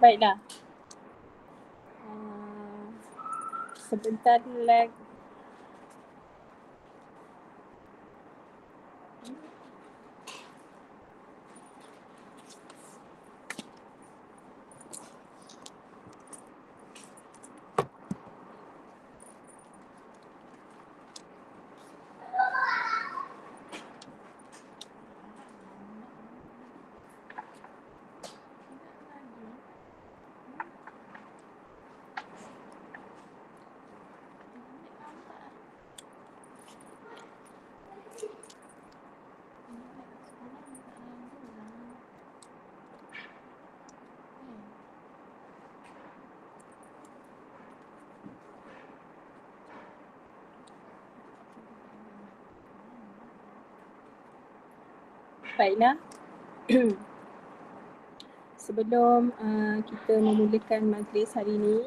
Baiklah. Sebentar lagi. Baiklah. Sebelum kita memulakan majlis hari ini,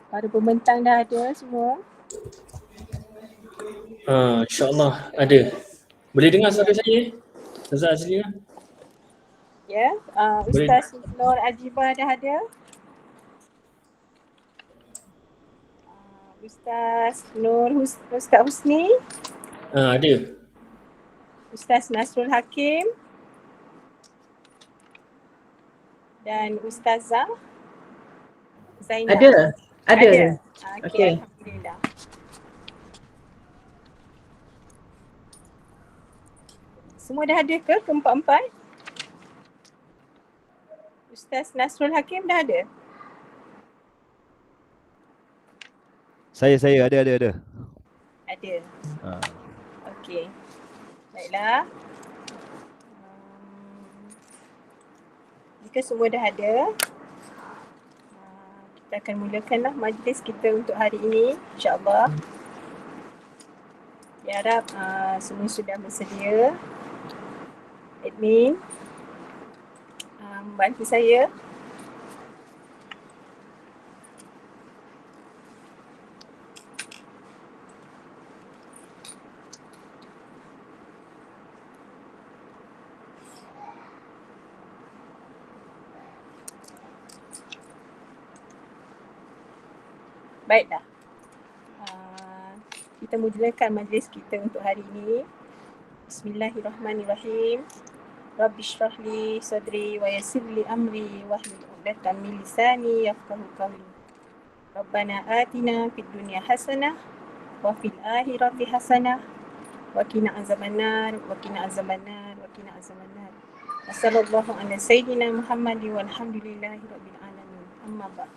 para pembentang dah ada semua? InsyaAllah ada. Boleh dengar suara saya? Ustaz Azlia? Ya, Boleh. Ustaz Nur Ajibah dah ada. Ustaz Ustaz Husni. Ada. Ustaz Nasrul Hakim. Dan Ustazah Zainab. Ada. Okey. Alhamdulillah. Semua dah ada ke keempat-empat? Ustaz Nasrul Hakim dah ada? Saya ada. Ada. Okey. Baiklah. Jika semua dah ada, kita akan mulakanlah majlis kita untuk hari ini, insya-Allah. Diharap semua sudah bersedia. Admin membantu saya. Baiklah. Kita mulakan majlis kita untuk hari ini. Bismillahirrahmanirrahim. Rabbi shrah li sadri wa yassir li amri wahlul 'uqdatam min lisani yafqahu qawli. Rabbana atina fid dunya hasanah wa fil akhirati hasanah wa qina azabannar wa qina azabannar wa qina azabannar. Wassallallahu ala sayyidina Muhammadin walhamdulillahi rabbil alamin. Amma ba'd.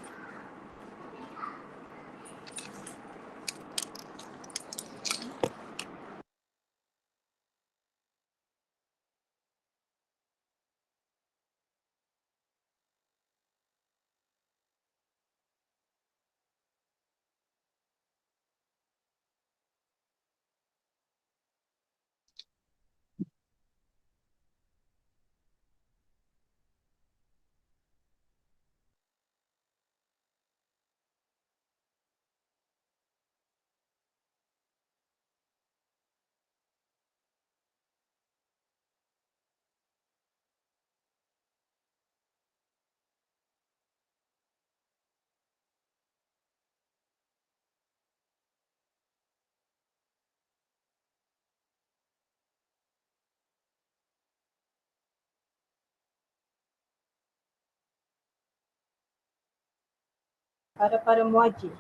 Para muajir.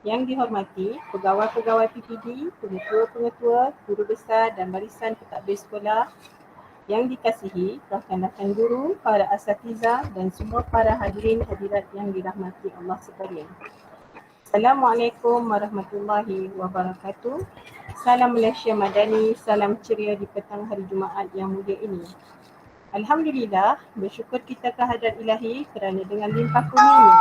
Yang dihormati pegawai-pegawai PPD, pengetua-pengetua, guru besar dan barisan pentadbir sekolah, yang dikasihi rakan-rakan guru, para asatizah dan semua para hadirin hadirat yang dirahmati Allah sekalian. Assalamualaikum warahmatullahi wabarakatuh. Salam Malaysia Madani, salam ceria di petang hari Jumaat yang mulia ini. Alhamdulillah, bersyukur kita kehadrat Ilahi kerana dengan limpah kurnianya,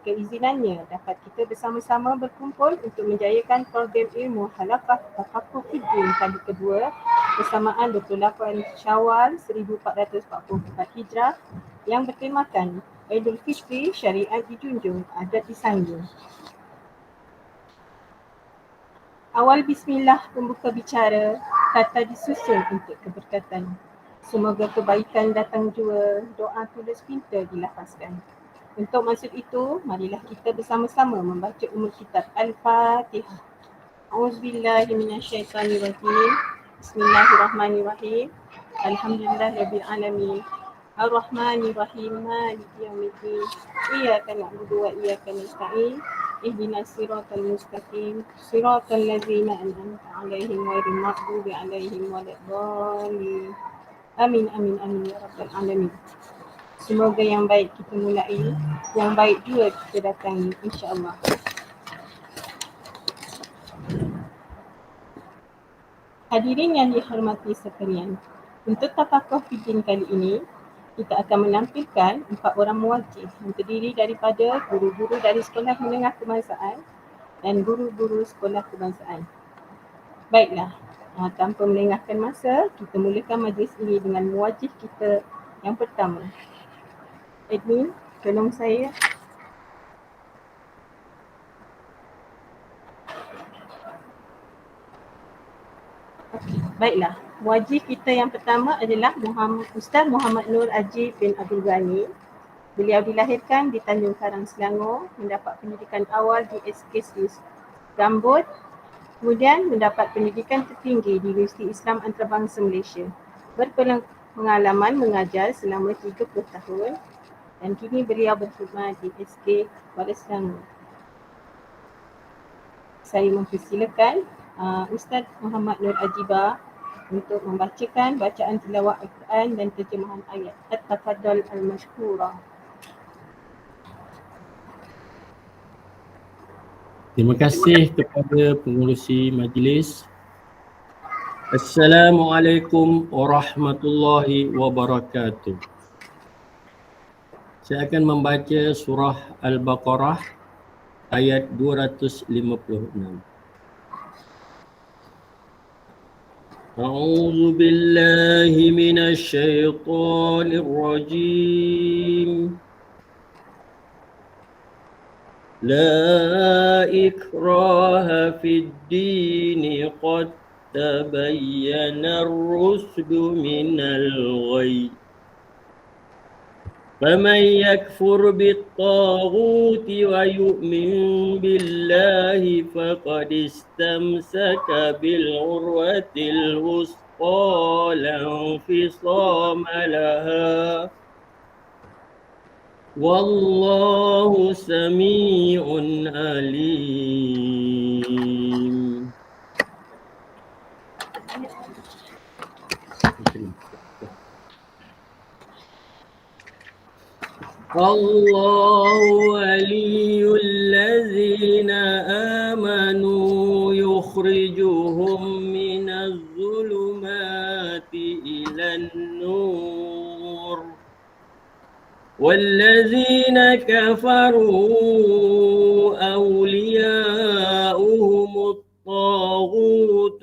keizinannya dapat kita bersama-sama berkumpul untuk menjayakan program ilmu Halaqah Tafaqquh Fiddin kali kedua bersamaan 28 Syawal 1444 Hijrah yang bertemakan Aidul Fitri, syariat dijunjung, adat disanjung. Awal bismillah pembuka bicara, kata disusun untuk keberkatan. Semoga kebaikan datang jua, doa tulis pinta dilafazkan. Untuk maksud itu, marilah kita bersama-sama membaca umul kitab Al-Fatihah. A'udzubillahi minasyaitanirrajim. Bismillahirrahmanirrahim. Alhamdulillahirabbil alamin. Ar-Rahmanirrahim. Maliki yaumiddin. Iyyaka na'budu wa iyyaka nasta'in. Ihdinas siratal mustaqim. Siratal ladzina an'amta 'alaihim ghairil maghdubi 'alaihim waladdallin. Amin amin amin ya rabbal alamin. Semoga yang baik kita mulai, yang baik juga kita datangi, insya-Allah. Hadirin yang dihormati sekalian, untuk tafakuh fiddin kali ini, kita akan menampilkan 4 orang muwajjih yang terdiri daripada guru-guru dari sekolah menengah kebangsaan dan guru-guru sekolah kebangsaan. Baiklah, tanpa melengahkan masa, kita mulakan majlis ini dengan muwajjih kita yang pertama. Admin, tolong saya. Baiklah, muwajjih kita yang pertama adalah Ustaz Muhammad Nur Ajib bin Abdul Ghani. Beliau dilahirkan di Tanjung Karang, Selangor, mendapat pendidikan awal di SKC Gambut, kemudian mendapat pendidikan tertinggi di Universiti Islam Antarabangsa Malaysia. Berpengalaman mengajar selama 30 tahun dan kini beliau berkhidmat di SK Kuala Selangor. Saya mempersilakan Ustaz Muhammad Nur Ajibah untuk membacakan bacaan tilawah Al-Quran dan terjemahan ayat. At-Tafaddal al-Mashkurah. Terima kasih kepada pengurusi majlis. Assalamualaikum warahmatullahi wabarakatuh. Saya akan membaca surah Al-Baqarah ayat 256. A'udzu billahi minasy syaithanir rajim. لا إكراه في الدين قد تبين الرشد من الغي فمن يكفر بالطاغوت ويؤمن بالله فقد استمسك بالعروة الوثقى لا انفصام لها والله سميع عليم. الله ولي الذين آمنوا يخرجهم من الظلمات إلى النور والذين كفروا أولياؤهم الطاغوت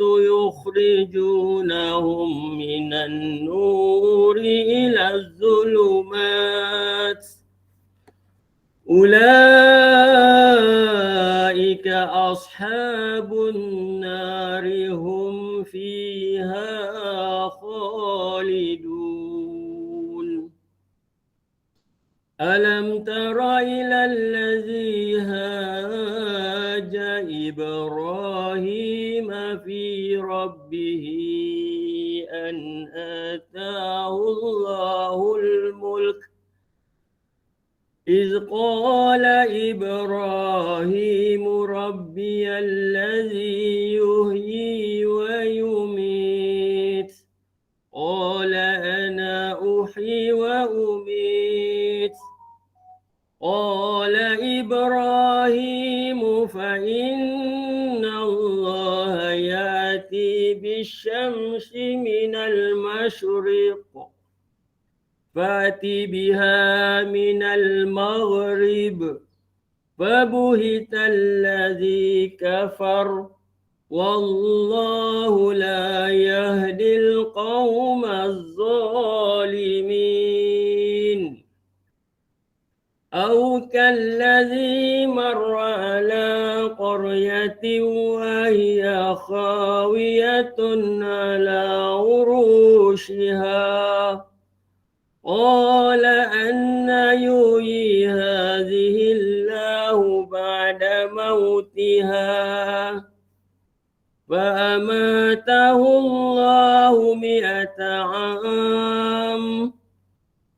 يخرجونهم من النور إلى الظلمات أولئك أصحاب النار هم فيها خالدون ألم تر إلى الذي هاج إبراهيم في ربه أن آتاه الله الملك إذ قال إبراهيم ربي الذي يحيي ويميت قال أنا أحيي وأميت قال إبراهيم فإن الله يأتي بالشمس من المشرق فأت بها من المغرب فبهت الذي كفر والله لا يهدي القوم الظالمين أو كالذي مر على قرية وهي خاوية على عروشها قال أن يحيي هذه الله بعد موتها فأماته الله 100 عام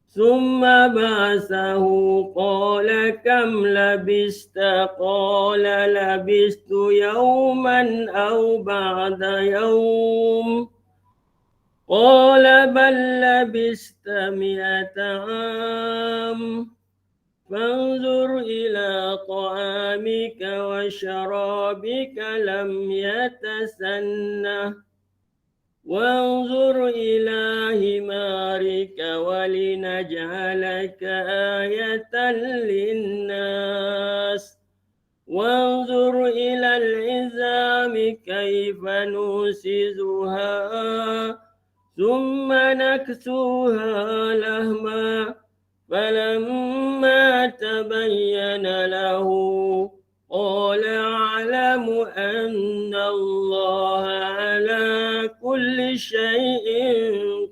ثم بعثه قال كم لبثت قال لبثت يوما أو بعد يوم قال بل لبثت 100 عام فانظر إلى طعامك وشرابك لم يتسنه وانظر إلى حمارك ولنجعلك آية للناس وانظر إلى العظام كيف ننشزها ثم نكسوها لحما فلما تبين له قال أعلم أن الله على كل شيء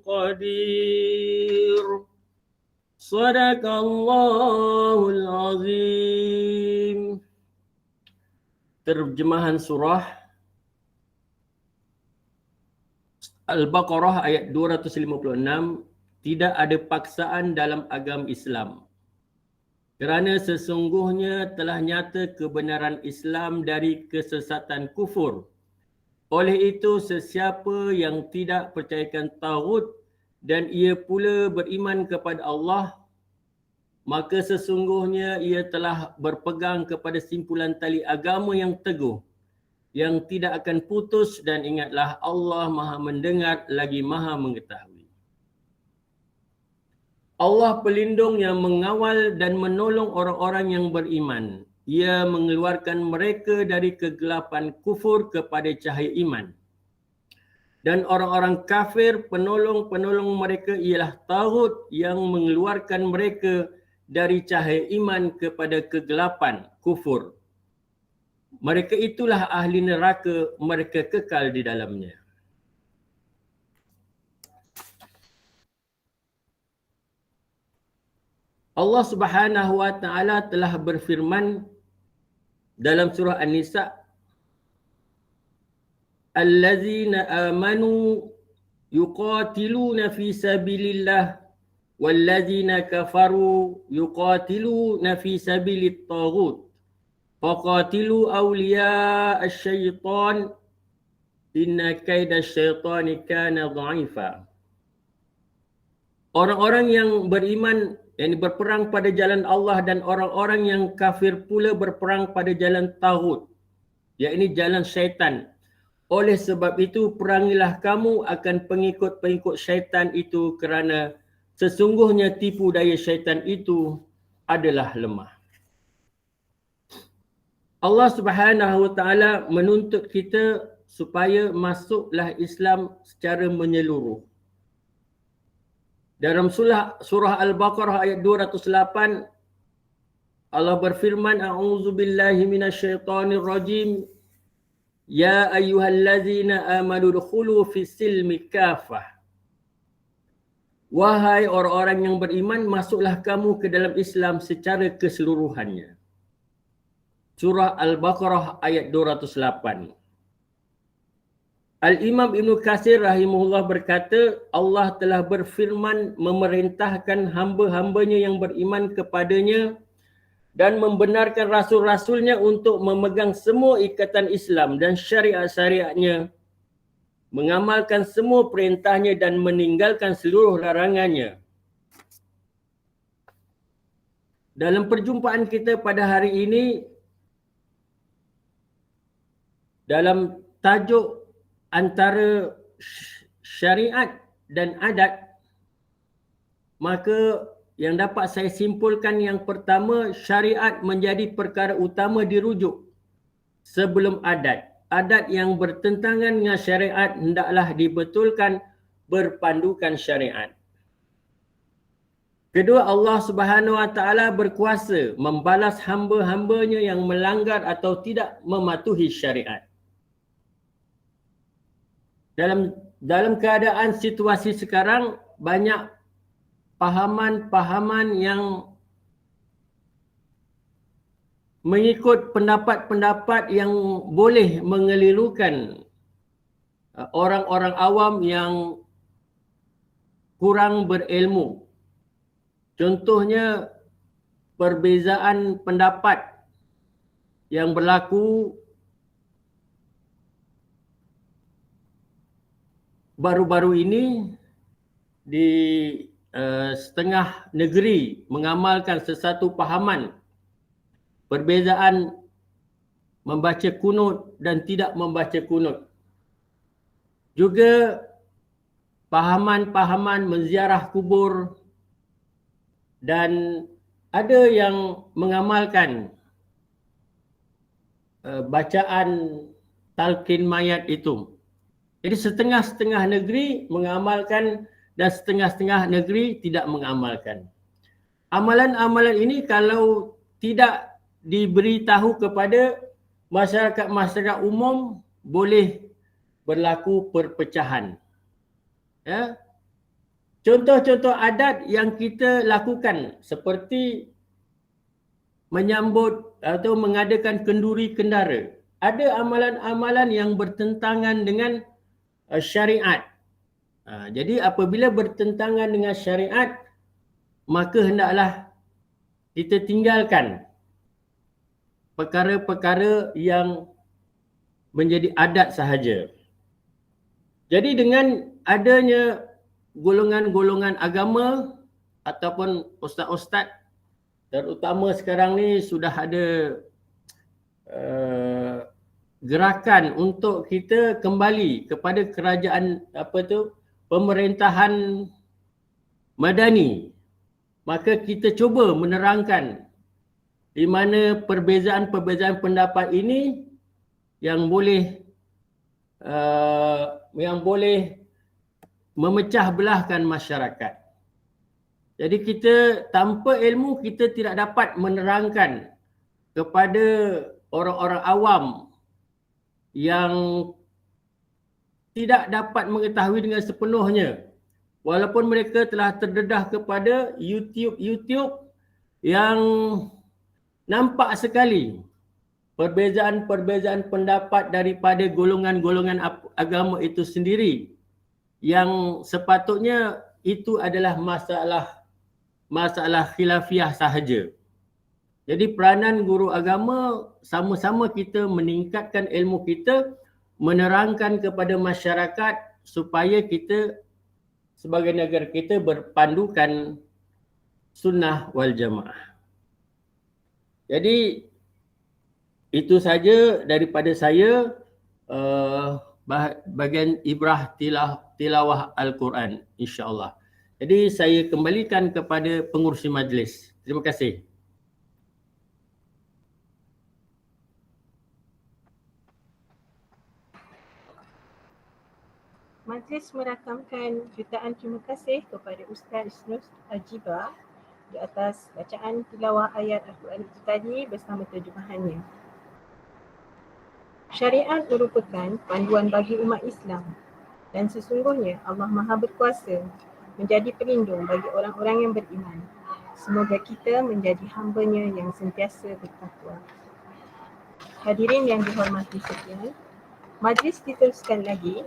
قدير. صدق الله العظيم. Terjemahan surah Al-Baqarah ayat 256. Tidak ada paksaan dalam agama Islam. Kerana sesungguhnya telah nyata kebenaran Islam dari kesesatan kufur. Oleh itu, sesiapa yang tidak percayakan taghut dan ia pula beriman kepada Allah, maka sesungguhnya ia telah berpegang kepada simpulan tali agama yang teguh, yang tidak akan putus, dan ingatlah Allah Maha mendengar lagi Maha mengetahui. Allah pelindung yang mengawal dan menolong orang-orang yang beriman. Ia mengeluarkan mereka dari kegelapan kufur kepada cahaya iman. Dan orang-orang kafir, penolong-penolong mereka ialah taghut yang mengeluarkan mereka dari cahaya iman kepada kegelapan kufur. Mereka itulah ahli neraka, mereka kekal di dalamnya. Allah Subhanahu wa taala telah berfirman dalam surah An-Nisa, Allazina amanu yuqatiluna fi sabilillah wallazina kafaru yuqatiluna fi sabilit taghut faqatilu awliya asy-syaitan inna kaida asy-syaitani kana dha'ifa. Orang-orang yang beriman, yang berperang pada jalan Allah, dan orang-orang yang kafir pula berperang pada jalan taghut, yakni jalan syaitan. Oleh sebab itu, perangilah kamu akan pengikut-pengikut syaitan itu, kerana sesungguhnya tipu daya syaitan itu adalah lemah. Allah Subhanahu wa taala menuntut kita supaya masuklah Islam secara menyeluruh. Dalam surah Al-Baqarah ayat 208, Allah berfirman, A'udzubillahi minasyaitonir rajim. Ya ayyuhallazina amanu dukhulu fis-silmi kafah. Wahai orang-orang yang beriman, masuklah kamu ke dalam Islam secara keseluruhannya. Surah Al-Baqarah ayat 208. Al-Imam Ibn Katsir rahimahullah berkata, Allah telah berfirman memerintahkan hamba-hambanya yang beriman kepadanya dan membenarkan rasul-rasulnya untuk memegang semua ikatan Islam dan syariat-syariatnya, mengamalkan semua perintahnya dan meninggalkan seluruh larangannya. Dalam perjumpaan kita pada hari ini, dalam tajuk antara syariat dan adat, maka yang dapat saya simpulkan yang pertama, syariat menjadi perkara utama dirujuk sebelum adat. Adat yang bertentangan dengan syariat hendaklah dibetulkan berpandukan syariat. Kedua, Allah Subhanahu Wa Taala berkuasa membalas hamba-hambanya yang melanggar atau tidak mematuhi syariat. Dalam keadaan situasi sekarang, banyak pahaman-pahaman yang mengikut pendapat-pendapat yang boleh mengelirukan orang-orang awam yang kurang berilmu. Contohnya perbezaan pendapat yang berlaku baru-baru ini di setengah negeri mengamalkan sesuatu pahaman. Perbezaan membaca kunut dan tidak membaca kunut. Juga pahaman-pahaman menziarah kubur, dan ada yang mengamalkan bacaan talqin mayat itu. Jadi setengah-setengah negeri mengamalkan dan setengah-setengah negeri tidak mengamalkan. Amalan-amalan ini kalau tidak diberitahu kepada masyarakat-masyarakat umum, boleh berlaku perpecahan. Ya. Contoh-contoh adat yang kita lakukan seperti menyambut atau mengadakan kenduri kendara. Ada amalan-amalan yang bertentangan dengan syariat. Jadi apabila bertentangan dengan syariat, maka hendaklah kita tinggalkan perkara-perkara yang menjadi adat sahaja. Jadi dengan adanya golongan-golongan agama ataupun ustaz-ustaz, terutama sekarang ni sudah ada gerakan untuk kita kembali kepada kerajaan pemerintahan madani. Maka kita cuba menerangkan di mana perbezaan-perbezaan pendapat ini yang boleh memecah belahkan masyarakat. Jadi kita tanpa ilmu kita tidak dapat menerangkan kepada orang-orang awam yang tidak dapat mengetahui dengan sepenuhnya. Walaupun mereka telah terdedah kepada YouTube yang nampak sekali perbezaan-perbezaan pendapat daripada golongan-golongan agama itu sendiri, yang sepatutnya itu adalah masalah khilafiah sahaja. Jadi peranan guru agama sama-sama kita meningkatkan ilmu kita, menerangkan kepada masyarakat supaya kita sebagai negara kita berpandukan sunnah wal jamaah. Jadi itu saja daripada saya bahagian ibrah tilawah Al-Quran, insya-Allah. Jadi saya kembalikan kepada pengurusi majlis. Terima kasih. Majlis merakamkan jutaan terima kasih kepada Ustaz Isnur Ajibah di atas bacaan tilawah ayat Al-Quran itu tadi bersama terjemahannya. Syariat merupakan panduan bagi umat Islam dan sesungguhnya Allah Maha Berkuasa menjadi pelindung bagi orang-orang yang beriman. Semoga kita menjadi hamba-Nya yang sentiasa bertakwa. Hadirin yang dihormati sekalian, majlis diteruskan lagi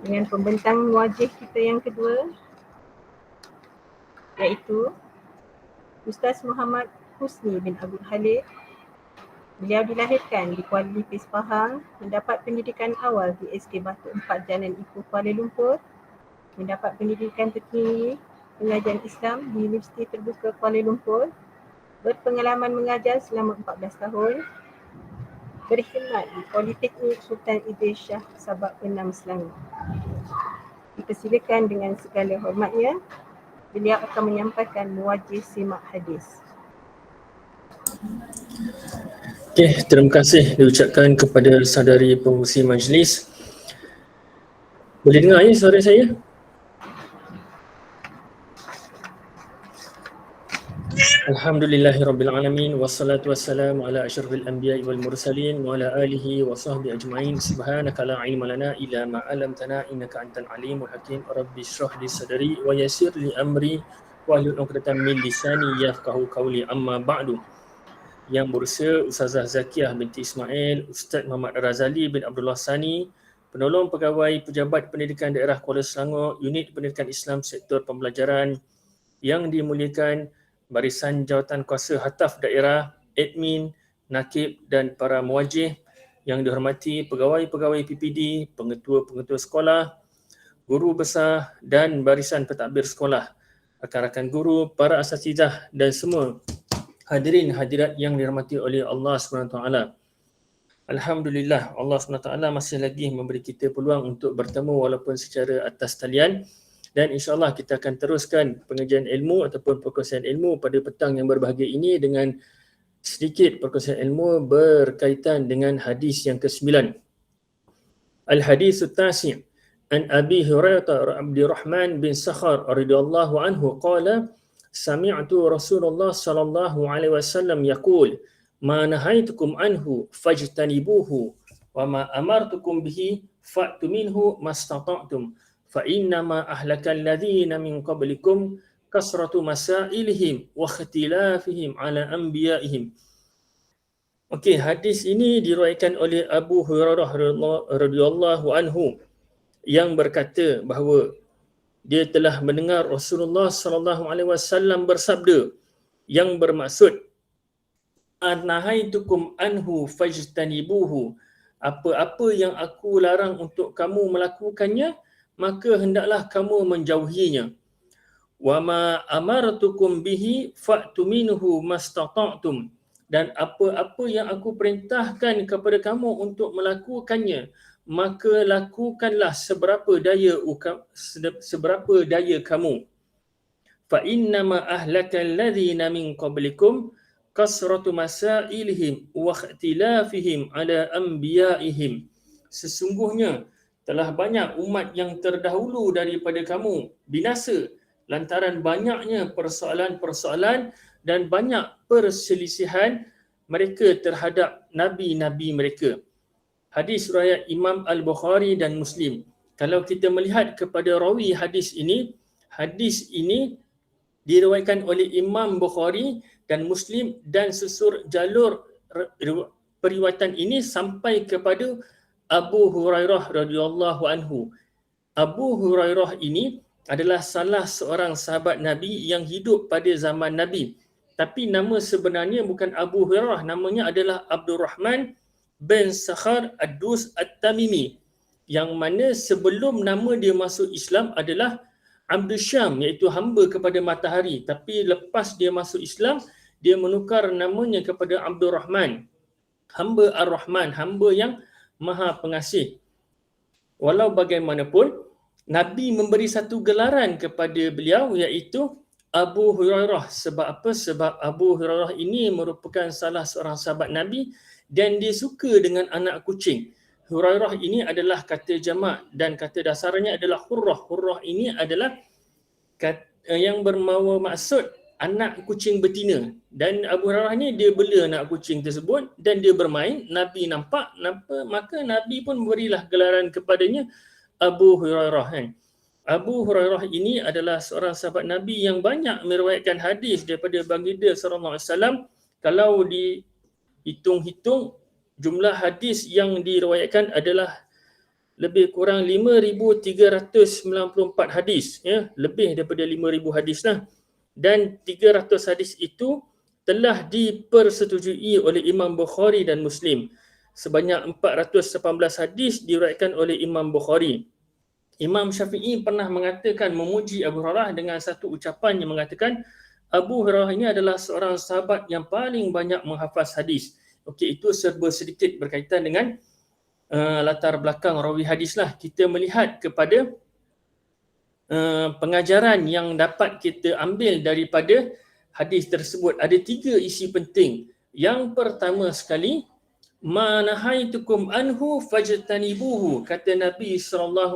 dengan pembentang wajih kita yang kedua, iaitu Ustaz Muhammad Husni bin Abdul Khalid. Beliau dilahirkan di Kuala Lipis, Pahang, mendapat pendidikan awal di SK Batu 4 Jalan Ipoh, Kuala Lumpur, mendapat pendidikan tertinggi pengajian Islam di Universiti Terbuka Kuala Lumpur, berpengalaman mengajar selama 14 tahun, berkhidmat di Politeknik Sultan Idris Shah Sabak Penang, Selangor. Dipersilakan dengan segala hormatnya, beliau akan menyampaikan muwajjih simak hadis. Okey, terima kasih diucapkan kepada saudari pengurusi majlis. Boleh dengar ya suara saya? Alhamdulillahirrabbilalamin. Wassalatu wassalamu ala asyrafil anbiya'i wal mursalin wa ala alihi wa sahbihi ajma'in. Subhanaka la ilma lana illa ma 'allamtana innaka antal alimul hakim. Rabbi shrah li sadri wa yassir li amri wahlul 'uqdatam min lisani yafqahu qawli. Amma ba'du. Yang berusia Ustazah Zakiyah binti Ismail, Ustaz Muhammad Razali bin Abdullah Sani, penolong pegawai pejabat pendidikan daerah Kuala Selangor, unit pendidikan Islam sektor pembelajaran, yang dimuliakan barisan jawatan kuasa hataf daerah, admin, nakib dan para muwajih, yang dihormati pegawai-pegawai PPD, pengetua-pengetua sekolah, guru besar dan barisan pentadbir sekolah, rakan-rakan guru, para asatidzah dan semua hadirin hadirat yang dirahmati oleh Allah SWT. Alhamdulillah, Allah SWT masih lagi memberi kita peluang untuk bertemu walaupun secara atas talian, dan insyaAllah kita akan teruskan pengajian ilmu ataupun perkongsian ilmu pada petang yang berbahagia ini dengan sedikit perkongsian ilmu berkaitan dengan hadis yang ke-9. Al-hadis at-tasi' an Abi Hurairah Abdurrahman bin Sakhar radhiyallahu anhu qala sami'tu Rasulullah sallallahu alaihi wasallam yaqul ma nahaitukum anhu fajtanibuhu wa ma amartukum bihi fa'tu minhu mastata'tum fa innama ahlakal ladzina min qablikum kasratu masailihim wa ikhtilafihim ala anbiya'ihim. Okey, hadis ini diriwayatkan oleh Abu Hurairah radhiyallahu anhu yang berkata bahawa dia telah mendengar Rasulullah sallallahu alaihi wasallam bersabda yang bermaksud nahaitukum anhu fajtanibuhu, apa-apa yang aku larang untuk kamu melakukannya maka hendaklah kamu menjauhinya. Wa ma amartukum bihi fa'tu minhu mastata'tum, dan apa-apa yang aku perintahkan kepada kamu untuk melakukannya maka lakukanlah seberapa daya kamu. Fa innama ahlakal ladzina min qablikum kasratu masailihim wa ikhtilafihim ala anbiya'ihim. Sesungguhnya telah banyak umat yang terdahulu daripada kamu binasa lantaran banyaknya persoalan-persoalan dan banyak perselisihan mereka terhadap nabi-nabi mereka. Hadis riwayat Imam Al-Bukhari dan Muslim. Kalau kita melihat kepada rawi hadis ini diriwayatkan oleh Imam Bukhari dan Muslim dan susur jalur periwayatan ini sampai kepada Abu Hurairah radhiyallahu anhu. Abu Hurairah ini adalah salah seorang sahabat Nabi yang hidup pada zaman Nabi. Tapi nama sebenarnya bukan Abu Hurairah, namanya adalah Abdurrahman bin Sakhar Ad-Dus At-Tamimi, yang mana sebelum nama dia masuk Islam adalah Abdul Syam, iaitu hamba kepada matahari. Tapi lepas dia masuk Islam, dia menukar namanya kepada Abdurrahman, hamba Ar-Rahman, hamba yang Maha Pengasih. Walau bagaimanapun, Nabi memberi satu gelaran kepada beliau, iaitu Abu Hurairah. Sebab apa? Sebab Abu Hurairah ini merupakan salah seorang sahabat Nabi dan dia suka dengan anak kucing. Hurairah ini adalah kata jamak dan kata dasarnya adalah hurrah. Hurrah ini adalah yang bermaksud anak kucing betina, dan Abu Hurairah ni dia bela anak kucing tersebut dan dia bermain. Nabi nampak, maka Nabi pun berilah gelaran kepadanya Abu Hurairah. Abu Hurairah ini adalah seorang sahabat Nabi yang banyak meriwayatkan hadis daripada baginda sallallahu alaihi wasallam. Kalau dihitung-hitung, jumlah hadis yang diriwayatkan adalah lebih kurang 5,394 hadis, ya, lebih daripada 5,000 hadis lah. Dan 300 hadis itu telah dipersetujui oleh Imam Bukhari dan Muslim. Sebanyak 418 hadis diriwayatkan oleh Imam Bukhari. Imam Syafi'i pernah mengatakan, memuji Abu Hurairah dengan satu ucapan yang mengatakan Abu Hurairah ini adalah seorang sahabat yang paling banyak menghafaz hadis. Okey, itu serba sedikit berkaitan dengan latar belakang rawi hadis lah. Kita melihat kepada pengajaran yang dapat kita ambil daripada hadis tersebut. Ada 3 isi penting. Yang pertama sekali, ma nahaitukum anhu fajtanibuhu, kata Nabi SAW,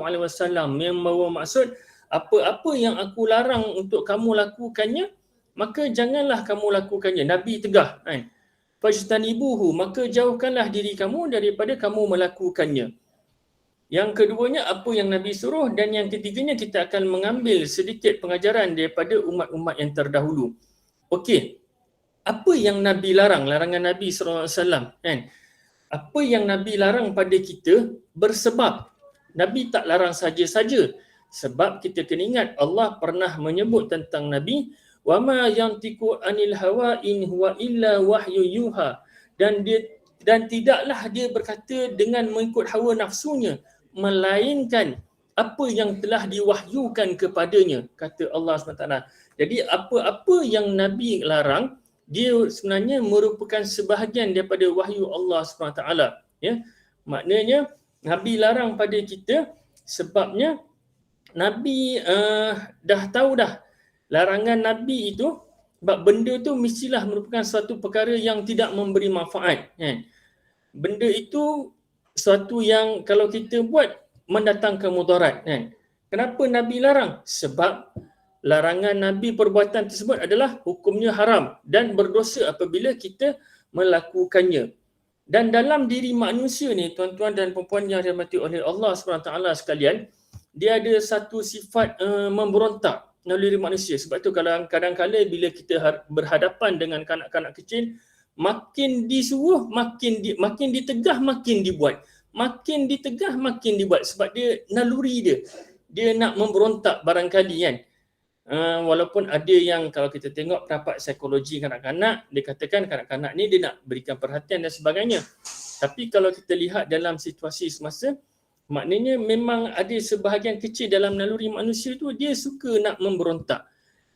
yang membawa maksud apa-apa yang aku larang untuk kamu lakukannya, maka janganlah kamu lakukannya. Nabi tegah kan. Fajtanibuhu, maka jauhkanlah diri kamu daripada kamu melakukannya. Yang keduanya apa yang Nabi suruh, dan yang ketiganya kita akan mengambil sedikit pengajaran daripada umat-umat yang terdahulu. Okey. Apa yang Nabi larang, larangan Nabi SAW kan? Apa yang Nabi larang pada kita bersebab. Nabi tak larang saja-saja. Sebab kita kena ingat Allah pernah menyebut tentang Nabi, wa ma yantiqu anil hawa in huwa illa wahyu yuha, dan tidaklah dia berkata dengan mengikut hawa nafsunya, melainkan apa yang telah diwahyukan kepadanya, kata Allah SWT. Jadi apa-apa yang Nabi larang, dia sebenarnya merupakan sebahagian daripada wahyu Allah SWT. Ya? Maknanya Nabi larang pada kita sebabnya Nabi dah tahu dah larangan Nabi itu, sebab benda tu mestilah merupakan suatu perkara yang tidak memberi manfaat kan. Benda itu suatu yang kalau kita buat mendatangkan mudarat kan. Kenapa Nabi larang? Sebab larangan Nabi perbuatan tersebut adalah hukumnya haram dan berdosa apabila kita melakukannya. Dan dalam diri manusia ni, tuan-tuan dan puan-puan yang dirahmati oleh Allah SWT sekalian, dia ada satu sifat memberontak naluri manusia. Sebab tu kadang-kadang bila kita berhadapan dengan kanak-kanak kecil, makin disuruh, makin ditegah, makin dibuat. Makin ditegah, makin dibuat. Sebab dia naluri dia. Dia nak memberontak barangkali kan. Walaupun ada yang kalau kita tengok pendapat psikologi kanak-kanak, dia katakan kanak-kanak ni dia nak berikan perhatian dan sebagainya. Tapi kalau kita lihat dalam situasi semasa, maknanya memang ada sebahagian kecil dalam naluri manusia tu dia suka nak memberontak.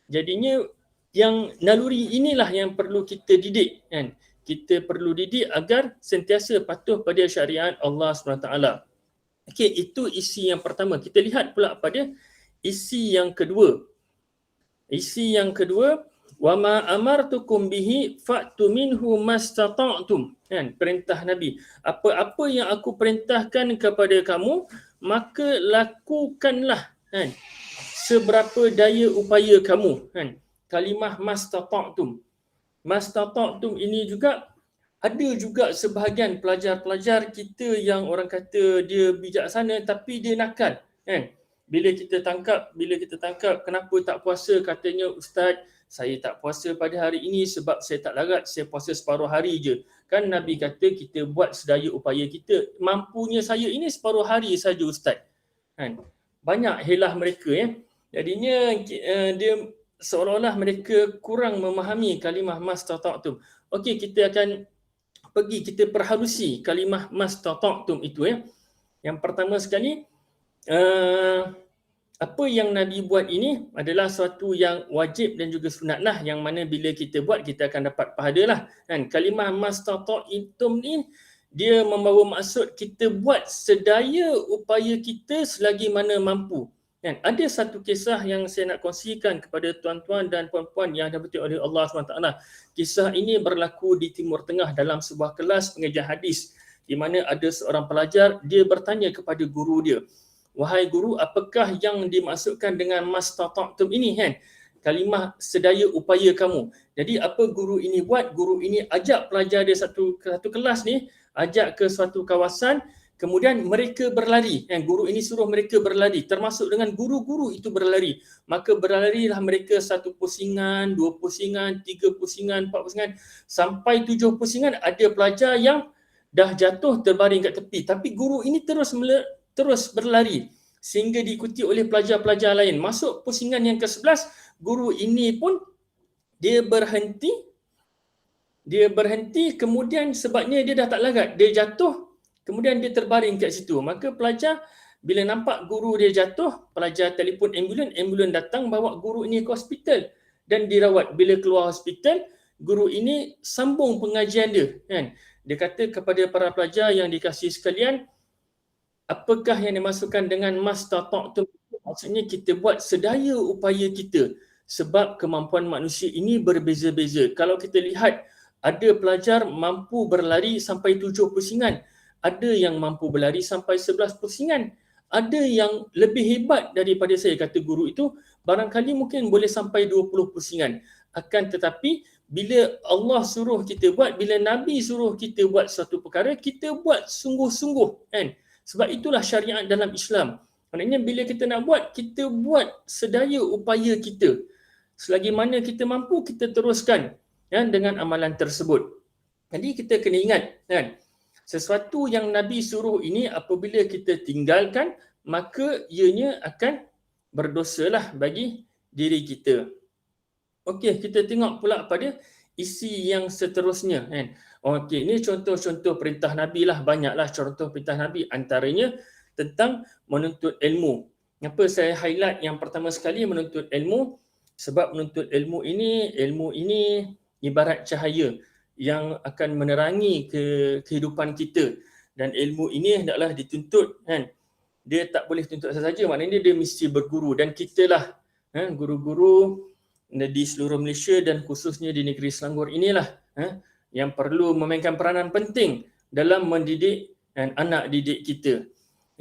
Jadinya yang naluri inilah yang perlu kita didik kan. Kita perlu didik agar sentiasa patuh pada syariat Allah SWT. Okey, itu isi yang pertama. Kita lihat pula pada isi yang kedua. Isi yang kedua, wa ma amartukum bihi fa'tu minhu mastata'tum. Kan, perintah Nabi. Apa-apa yang aku perintahkan kepada kamu, maka lakukanlah kan. Seberapa daya upaya kamu kan. Kalimah mastata'tum. Mastata'tum ini juga ada juga sebahagian pelajar-pelajar kita yang orang kata dia bijaksana tapi dia nakal kan. Bila kita tangkap kenapa tak puasa, katanya ustaz saya tak puasa pada hari ini sebab saya tak larat, saya puasa separuh hari je. Kan Nabi kata kita buat sedaya upaya kita. Mampunya saya ini separuh hari saja ustaz. Kan? Banyak helah mereka ya. Jadinya dia seolah-olah mereka kurang memahami kalimah mastata'tum. Okey, kita akan kita perhalusi kalimah mastata'tum itu ya. Yang pertama sekali, apa yang Nabi buat ini adalah suatu yang wajib dan juga sunat lah, yang mana bila kita buat kita akan dapat pahala lah kan. Kalimah mastata'tum ni dia membawa maksud kita buat sedaya upaya kita selagi mana mampu kan. Ada satu kisah yang saya nak kongsikan kepada tuan-tuan dan puan-puan yang dirahmati oleh Allah SWT. Kisah ini berlaku di Timur Tengah dalam sebuah kelas pengajian hadis, di mana ada seorang pelajar, dia bertanya kepada guru dia, wahai guru, apakah yang dimaksudkan dengan mastata'tum ini kan? Kalimah sedaya upaya kamu. Jadi apa guru ini buat? Guru ini ajak pelajar dia satu kelas ni, ajak ke suatu kawasan, kemudian mereka berlari. Guru ini suruh mereka berlari, termasuk dengan guru-guru itu berlari. Maka berlarilah mereka 1 pusingan, 2 pusingan, 3 pusingan, 4 pusingan, sampai 7 pusingan. Ada pelajar yang dah jatuh terbaring kat tepi. Tapi guru ini terus berlari sehingga diikuti oleh pelajar-pelajar lain. Masuk pusingan yang ke-11, guru ini pun dia berhenti kemudian sebabnya dia dah tak larat, dia jatuh, kemudian dia terbaring kat situ. Maka pelajar bila nampak guru dia jatuh, pelajar telefon ambulan datang bawa guru ini ke hospital dan dirawat. Bila keluar hospital, guru ini sambung pengajian dia kan. Dia kata kepada para pelajar yang dikasihi sekalian, apakah yang dimaksudkan dengan mastata'tum? Maksudnya kita buat sedaya upaya kita sebab kemampuan manusia ini berbeza-beza. Kalau kita lihat, ada pelajar mampu berlari sampai 7 pusingan, ada yang mampu berlari sampai 11 pusingan, ada yang lebih hebat daripada saya, kata guru itu, barangkali mungkin boleh sampai 20 pusingan. Akan tetapi bila Allah suruh kita buat, bila Nabi suruh kita buat suatu perkara, kita buat sungguh-sungguh kan. Sebab itulah syariat dalam Islam. Maknanya bila kita nak buat, kita buat sedaya upaya kita. Selagi mana kita mampu, kita teruskan kan, dengan amalan tersebut. Jadi kita kena ingat kan, sesuatu yang Nabi suruh ini apabila kita tinggalkan, maka ianya akan berdosalah bagi diri kita. Okey, kita tengok pula pada isi yang seterusnya kan. Okey, ini contoh-contoh perintah Nabi lah, banyaklah contoh perintah Nabi, antaranya tentang menuntut ilmu. Apa saya highlight yang pertama sekali, menuntut ilmu, sebab menuntut ilmu ini ibarat cahaya yang akan menerangi kehidupan kita, dan ilmu ini hendaklah dituntut kan. Dia tak boleh tuntut saja, maknanya dia mesti berguru, dan kitalah guru-guru di seluruh Malaysia dan khususnya di negeri Selangor inilah yang perlu memainkan peranan penting dalam mendidik anak didik kita.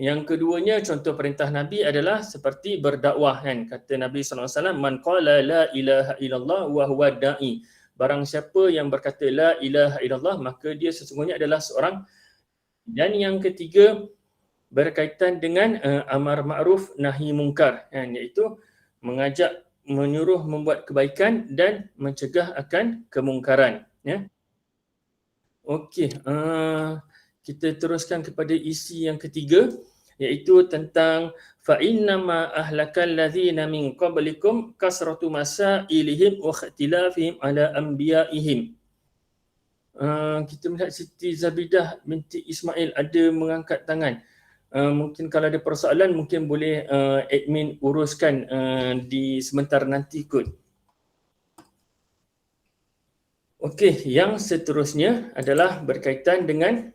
Yang keduanya, contoh perintah Nabi adalah seperti berdakwah kan. Kata Nabi SAW, man qala la ilaha illallah wa huwa da'i. Barang siapa yang berkata la ilaha illallah, maka dia sesungguhnya adalah seorang. Dan yang ketiga berkaitan dengan amar ma'ruf nahi mungkar kan, iaitu mengajak, menyuruh membuat kebaikan dan mencegah akan kemungkaran ya. Okey, kita teruskan kepada isi yang ketiga, iaitu tentang fa innama ahlakal ladzina min qablikum kasratu masailihim wa ikhtilafihim ala anbiyaihim. Kita melihat Siti Zabidah binti Ismail ada mengangkat tangan. Mungkin kalau ada persoalan mungkin boleh admin uruskan di sebentar nanti kot. Okey, yang seterusnya adalah berkaitan dengan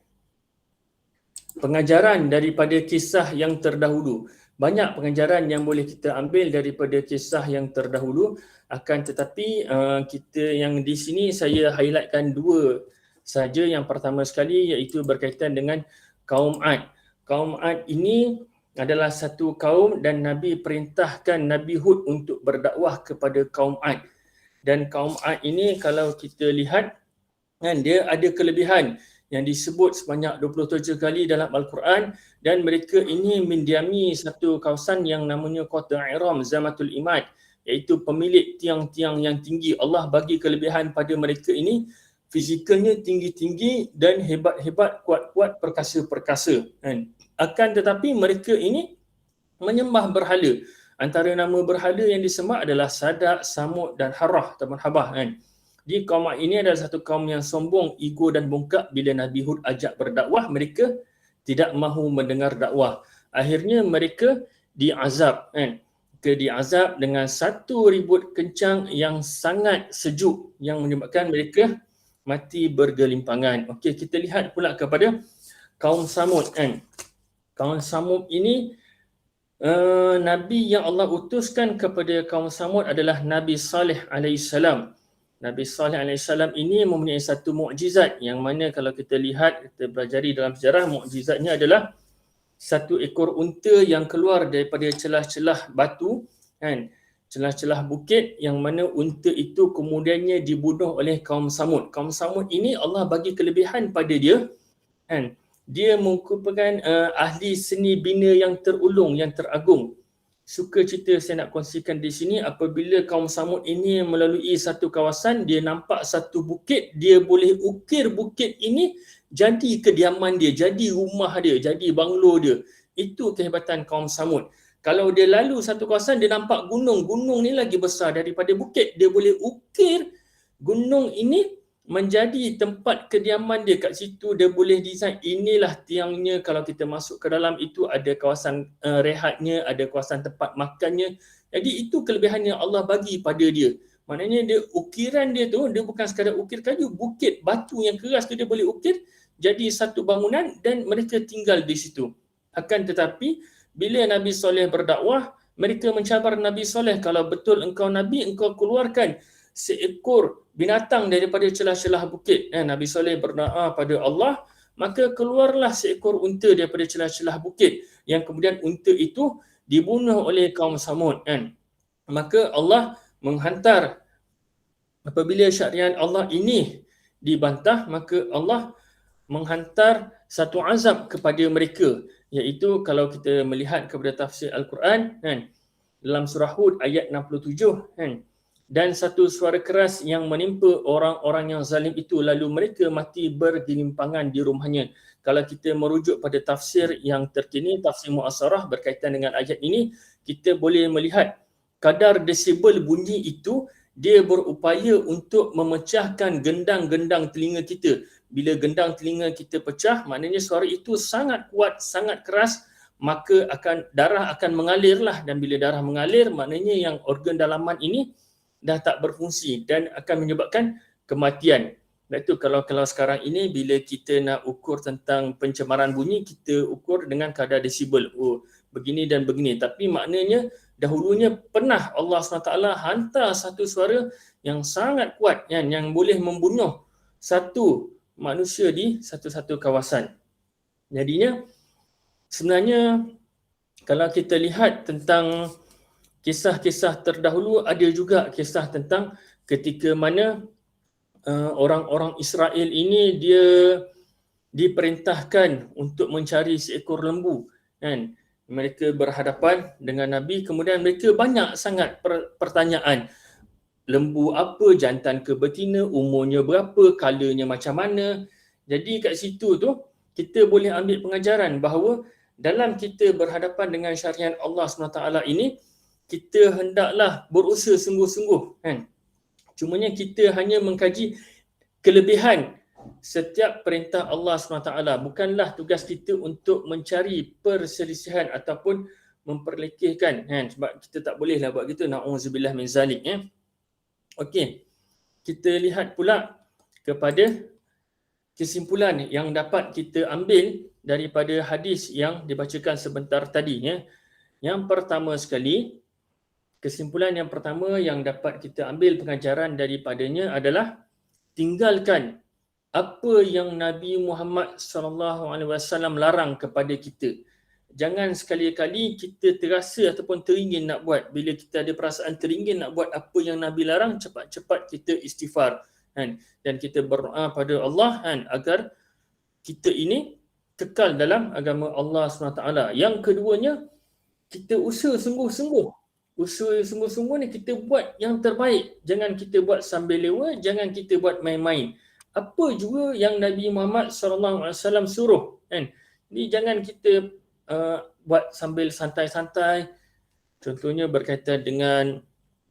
pengajaran daripada kisah yang terdahulu. Banyak pengajaran yang boleh kita ambil daripada kisah yang terdahulu, akan tetapi kita yang di sini saya highlightkan dua saja. Yang pertama sekali iaitu berkaitan dengan kaum Ad. Kaum Ad ini adalah satu kaum dan Nabi perintahkan Nabi Hud untuk berdakwah kepada kaum Ad. Dan kaum Ad ini kalau kita lihat kan, dia ada kelebihan yang disebut sebanyak 27 kali dalam Al-Quran, dan mereka ini mendiami satu kawasan yang namanya Kota Iram Zamatul Imad, iaitu pemilik tiang-tiang yang tinggi. Allah bagi kelebihan pada mereka ini, fizikalnya tinggi-tinggi dan hebat-hebat, kuat-kuat, perkasa-perkasa kan. Akan tetapi mereka ini menyembah berhala. Antara nama berhala yang disembah adalah Sadak, Samud dan Harrah ataupun Habah kan. Di kaum ini adalah satu kaum yang sombong, ego dan bongkak. Bila Nabi Hud ajak berdakwah, mereka tidak mahu mendengar dakwah. Akhirnya mereka diazab kan. Diazab dengan satu ribut kencang yang sangat sejuk yang menyebabkan mereka mati bergelimpangan. Okey, kita lihat pula kepada kaum Samud kan. Kaum Samud ini Nabi yang Allah utuskan kepada kaum Samud adalah Nabi Saleh alaihissalam. Nabi Saleh alaihissalam ini mempunyai satu mukjizat yang mana kalau kita lihat, kita pelajari dalam sejarah, mukjizatnya adalah satu ekor unta yang keluar daripada celah-celah batu kan, celah-celah bukit, yang mana unta itu kemudiannya dibunuh oleh kaum Samud. Kaum Samud ini Allah bagi kelebihan pada dia kan. Dia merupakan ahli seni bina yang terulung, yang teragung. Suka cerita saya nak kongsikan di sini, apabila kaum Samud ini melalui satu kawasan, dia nampak satu bukit, dia boleh ukir bukit ini jadi kediaman dia, jadi rumah dia, jadi banglo dia. Itu kehebatan kaum Samud. Kalau dia lalu satu kawasan, dia nampak gunung, gunung ni lagi besar daripada bukit, dia boleh ukir gunung ini menjadi tempat kediaman dia. Kat situ dia boleh design, inilah tiangnya, kalau kita masuk ke dalam itu ada kawasan rehatnya, ada kawasan tempat makannya. Jadi itu kelebihan yang Allah bagi pada dia. Maknanya dia, ukiran dia tu, dia bukan sekadar ukir kayu, bukit, batu yang keras tu dia boleh ukir jadi satu bangunan dan mereka tinggal di situ. Akan tetapi bila Nabi Saleh berdakwah, mereka mencabar Nabi Saleh, kalau betul engkau Nabi, engkau keluarkan seekor binatang daripada celah-celah bukit. Nabi Saleh berdoa pada Allah, maka keluarlah seekor unta daripada celah-celah bukit, yang kemudian unta itu dibunuh oleh kaum Samud kan. Maka Allah menghantar apabila syariat Allah ini dibantah, maka Allah menghantar satu azab kepada mereka, iaitu kalau kita melihat kepada tafsir Al-Quran kan, dalam surah Hud ayat 67 kan, dan satu suara keras yang menimpa orang-orang yang zalim itu, lalu mereka mati bergelimpangan di rumahnya. Kalau kita merujuk pada tafsir yang terkini, tafsir muasarah berkaitan dengan ayat ini, kita boleh melihat kadar desibel bunyi itu dia berupaya untuk memecahkan gendang-gendang telinga kita. Bila gendang telinga kita pecah, maknanya suara itu sangat kuat, sangat keras, maka darah akan mengalirlah, dan bila darah mengalir, maknanya yang organ dalaman ini dah tak berfungsi dan akan menyebabkan kematian. Itu kalau sekarang ini bila kita nak ukur tentang pencemaran bunyi, kita ukur dengan kadar desibel. Oh, begini dan begini. Tapi maknanya dahulunya pernah Allah SWT hantar satu suara yang sangat kuat yang boleh membunuh satu manusia di satu-satu kawasan. Jadinya sebenarnya kalau kita lihat tentang kisah-kisah terdahulu, ada juga kisah tentang ketika mana orang-orang Israel ini dia diperintahkan untuk mencari seekor lembu kan. Mereka berhadapan dengan Nabi, kemudian mereka banyak sangat pertanyaan. Lembu apa, jantan ke betina, umurnya berapa, colornya macam mana. Jadi kat situ tu kita boleh ambil pengajaran bahawa dalam kita berhadapan dengan syariat Allah SWT ini, kita hendaklah berusaha sungguh-sungguh kan. Cumanya kita hanya mengkaji kelebihan setiap perintah Allah SWT. Bukanlah tugas kita untuk mencari perselisihan ataupun memperlekehkan kan. Sebab kita tak bolehlah buat gitu. Na'udzubillah min zalik ya. Okey. Kita lihat pula kepada kesimpulan yang dapat kita ambil daripada hadis yang dibacakan sebentar tadi ya. Yang pertama sekali, kesimpulan yang pertama yang dapat kita ambil pengajaran daripadanya adalah tinggalkan apa yang Nabi Muhammad SAW larang kepada kita. Jangan sekali-kali kita terasa ataupun teringin nak buat. Bila kita ada perasaan teringin nak buat apa yang Nabi larang, cepat-cepat kita istighfar kan? Dan kita berdoa pada Allah kan, agar kita ini kekal dalam agama Allah SWT. Yang keduanya, kita usaha sungguh-sungguh. Usaha sungguh-sungguh ni kita buat yang terbaik. Jangan kita buat sambil lewa, jangan kita buat main-main. Apa juga yang Nabi Muhammad SAW suruh kan? Ni jangan kita buat sambil santai-santai. Contohnya berkaitan dengan,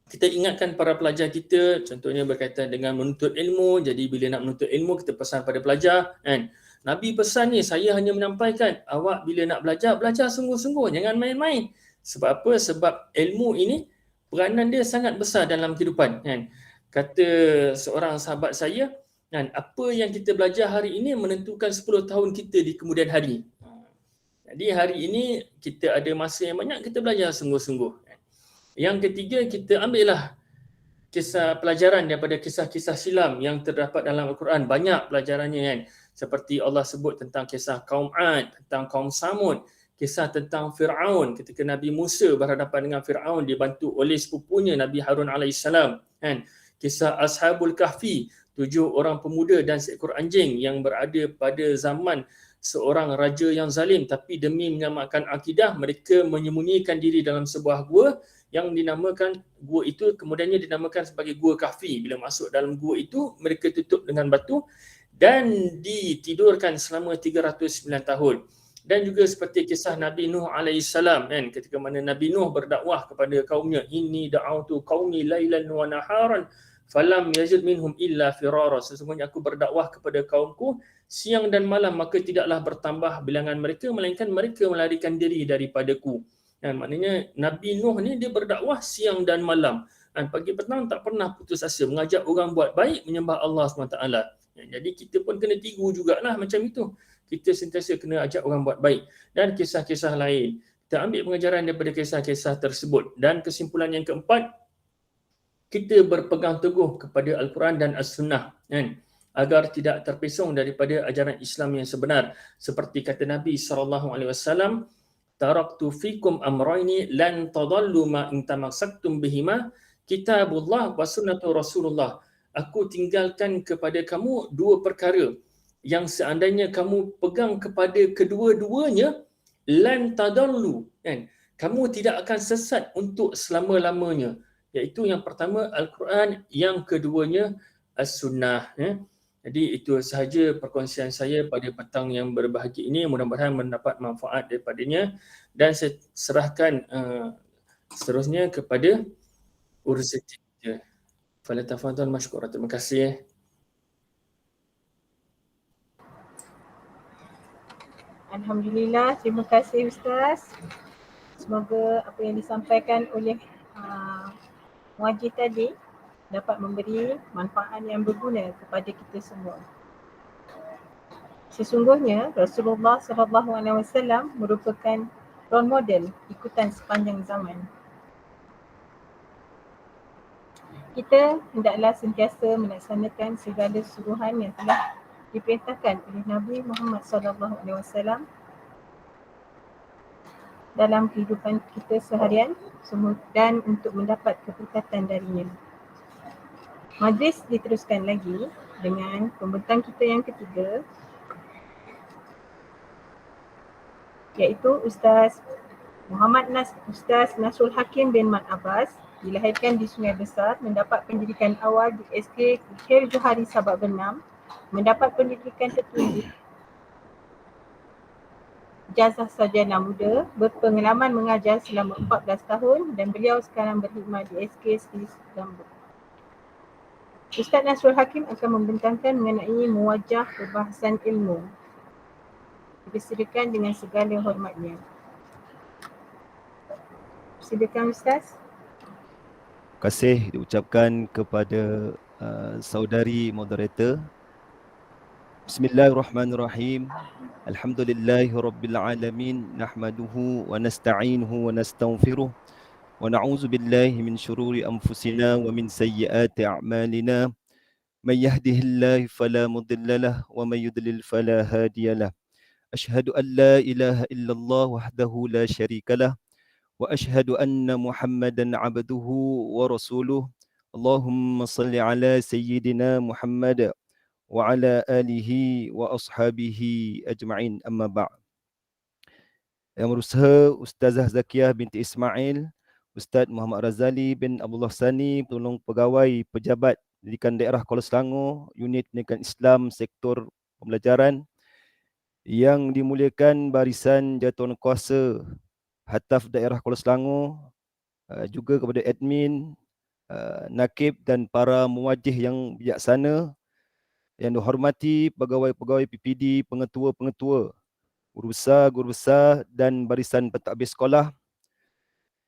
kita ingatkan para pelajar kita, contohnya berkaitan dengan menuntut ilmu. Jadi bila nak menuntut ilmu, kita pesan pada pelajar kan. Nabi pesan ni, saya hanya menyampaikan, awak bila nak belajar, belajar sungguh-sungguh, jangan main-main. Sebab apa? Sebab ilmu ini peranan dia sangat besar dalam kehidupan kan. Kata seorang sahabat saya kan, apa yang kita belajar hari ini menentukan 10 tahun kita di kemudian hari. Jadi hari ini kita ada masa yang banyak, kita belajar sungguh-sungguh. Yang ketiga, kita ambillah kisah pelajaran daripada kisah-kisah silam yang terdapat dalam Al-Quran. Banyak pelajarannya kan. Seperti Allah sebut tentang kisah kaum Ad, tentang kaum Samud, kisah tentang Fir'aun ketika Nabi Musa berhadapan dengan Fir'aun dibantu oleh sepupunya Nabi Harun AS kan. Kisah Ashabul Kahfi, 7 orang pemuda dan seekor anjing yang berada pada zaman seorang raja yang zalim, tapi demi menyelamatkan akidah mereka menyembunyikan diri dalam sebuah gua yang dinamakan, gua itu kemudiannya dinamakan sebagai Gua Kahfi. Bila masuk dalam gua itu, mereka tutup dengan batu dan ditidurkan selama 309 tahun. Dan juga seperti kisah Nabi Nuh AS kan, ketika mana Nabi Nuh berdakwah kepada kaumnya, inni da'autu qaumi lailan wa naharan falam yazid minhum illa firara. Sesungguhnya aku berdakwah kepada kaumku siang dan malam, maka tidaklah bertambah bilangan mereka, melainkan mereka melarikan diri daripadaku. Dan maknanya Nabi Nuh ni dia berdakwah siang dan malam. Dan pagi petang tak pernah putus asa mengajak orang buat baik, menyembah Allah SWT. Jadi kita pun kena tiru jugalah macam itu. Kita sentiasa kena ajak orang buat baik. Dan kisah-kisah lain, kita ambil pengajaran daripada kisah-kisah tersebut. Dan kesimpulan yang keempat, kita berpegang teguh kepada Al-Quran dan As-Sunnah kan, agar tidak terpesong daripada ajaran Islam yang sebenar. Seperti kata Nabi SAW, taraktu fikum amrayni lan tadallu ma in tamassaktum bihima kitabullah wa sunnatu Rasulullah. aku tinggalkan kepada kamu dua perkara yang seandainya kamu pegang kepada kedua-duanya, lan tadallu, kan? Kamu tidak akan sesat untuk selama-lamanya. Iaitu yang pertama Al-Quran, yang keduanya As-Sunnah. Jadi itu sahaja perkongsian saya pada petang yang berbahagia ini. Mudah-mudahan mendapat manfaat daripadanya. Dan saya serahkan seterusnya kepada urusan kita. Falyatafadhal mashkura. Terima kasih. Alhamdulillah, terima kasih Ustaz. Semoga apa yang disampaikan oleh Muhajir tadi dapat memberi manfaat yang berguna kepada kita semua. Sesungguhnya Rasulullah SAW merupakan role model ikutan sepanjang zaman. Kita hendaklah sentiasa melaksanakan segala suruhan yang telah diperintahkan oleh Nabi Muhammad SAW dalam kehidupan kita seharian dan untuk mendapat keberkatan darinya. Majlis diteruskan lagi dengan pembentang kita yang ketiga, iaitu Ustaz Nasrul Hakim bin Mat Abbas. Dilahirkan di Sungai Besar, mendapat pendidikan awal di SK Khair Johari Sabak Bernam, mendapat pendidikan tertinggi Ijazah Sarjana Muda, berpengalaman mengajar selama 14 tahun dan beliau sekarang berkhidmat di SK Sri Gambut. Ustaz Nasrul Hakim akan membentangkan mengenai muwajah perbahasan ilmu. Dipersilakan dengan segala hormatnya. Silakan Ustaz. Terima kasih diucapkan kepada saudari moderator. Bismillahirrahmanirrahim. Alhamdulillahirabbil alamin, nahmaduhu wa nasta'inuhu wa nastaghfiruh wa na'udzu billahi min syururi anfusina wa min sayyiati a'malina. May yahdihillahu fala mudilla lahu wa may yudlil fala hadiya lahu. Asyhadu an la ilaha illallah wahdahu la syarika lahu wa asyhadu anna Muhammadan abduhu wa rasuluh. Allahumma salli ala sayyidina Muhammad wa ala alihi wa ashabihi ajma'in, amma ba'. Yang berusaha Ustazah Zakiyah binti Ismail, Ustaz Muhammad Razali bin Abdullah Sani, penolong pegawai pejabat Pendidikan Daerah Kuala Selangor, Unit Pendidikan Islam Sektor Pembelajaran, yang dimuliakan barisan jawatan kuasa Hataf Daerah Kuala Selangor, juga kepada admin, nakib dan para muwajih yang bijaksana, yang dihormati pegawai-pegawai PPD, pengetua-pengetua, guru besar dan barisan pentadbir sekolah.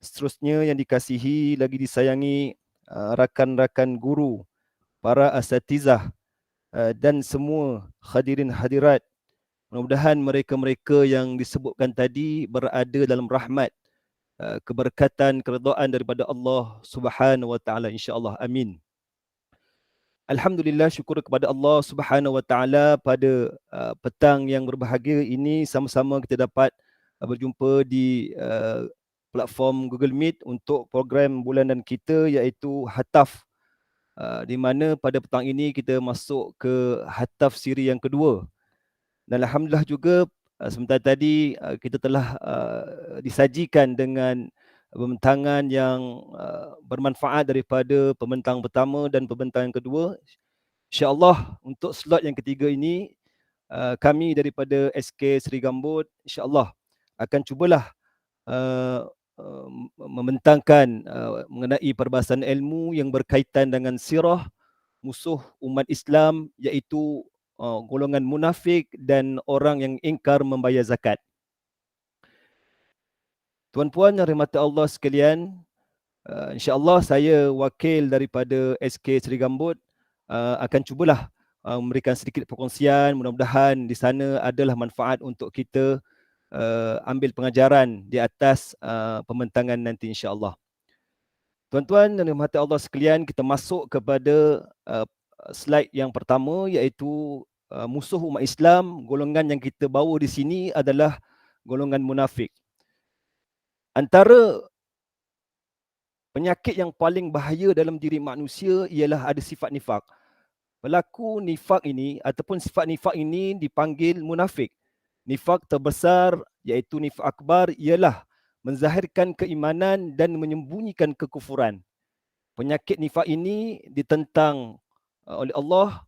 Seterusnya yang dikasihi lagi disayangi rakan-rakan guru, para asatizah dan semua hadirin hadirat. Mudah-mudahan mereka-mereka yang disebutkan tadi berada dalam rahmat, keberkatan, keredaan daripada Allah Subhanahu wa taala, insya-Allah. Amin. Alhamdulillah, syukur kepada Allah Subhanahu wa taala pada petang yang berbahagia ini sama-sama kita dapat berjumpa di platform Google Meet untuk program bulanan kita, iaitu Hataf, di mana pada petang ini kita masuk ke Hataf siri yang kedua. Dan alhamdulillah juga sebentar tadi kita telah disajikan dengan pembentangan yang bermanfaat daripada pembentang pertama dan pembentang yang kedua. InsyaAllah untuk slot yang ketiga ini, kami daripada SK Sri Gambut insyaAllah akan cubalah membentangkan mengenai perbahasan ilmu yang berkaitan dengan sirah musuh umat Islam, iaitu golongan munafik dan orang yang ingkar membayar zakat. Tuan-puan yang dirahmati Allah sekalian, insya-Allah saya wakil daripada SK Sri Gambut akan cubalah memberikan sedikit perkongsian. Mudah-mudahan di sana adalah manfaat untuk kita ambil pengajaran di atas pembentangan nanti, insya-Allah. Tuan-tuan dan dirahmati Allah sekalian, kita masuk kepada slide yang pertama, iaitu musuh umat Islam. Golongan yang kita bawa di sini adalah golongan munafik. Antara penyakit yang paling bahaya dalam diri manusia ialah ada sifat nifak. pelaku nifak ini ataupun sifat nifak ini dipanggil munafik. Nifak terbesar iaitu nifak akbar ialah menzahirkan keimanan dan menyembunyikan kekufuran. Penyakit nifak ini ditentang oleh Allah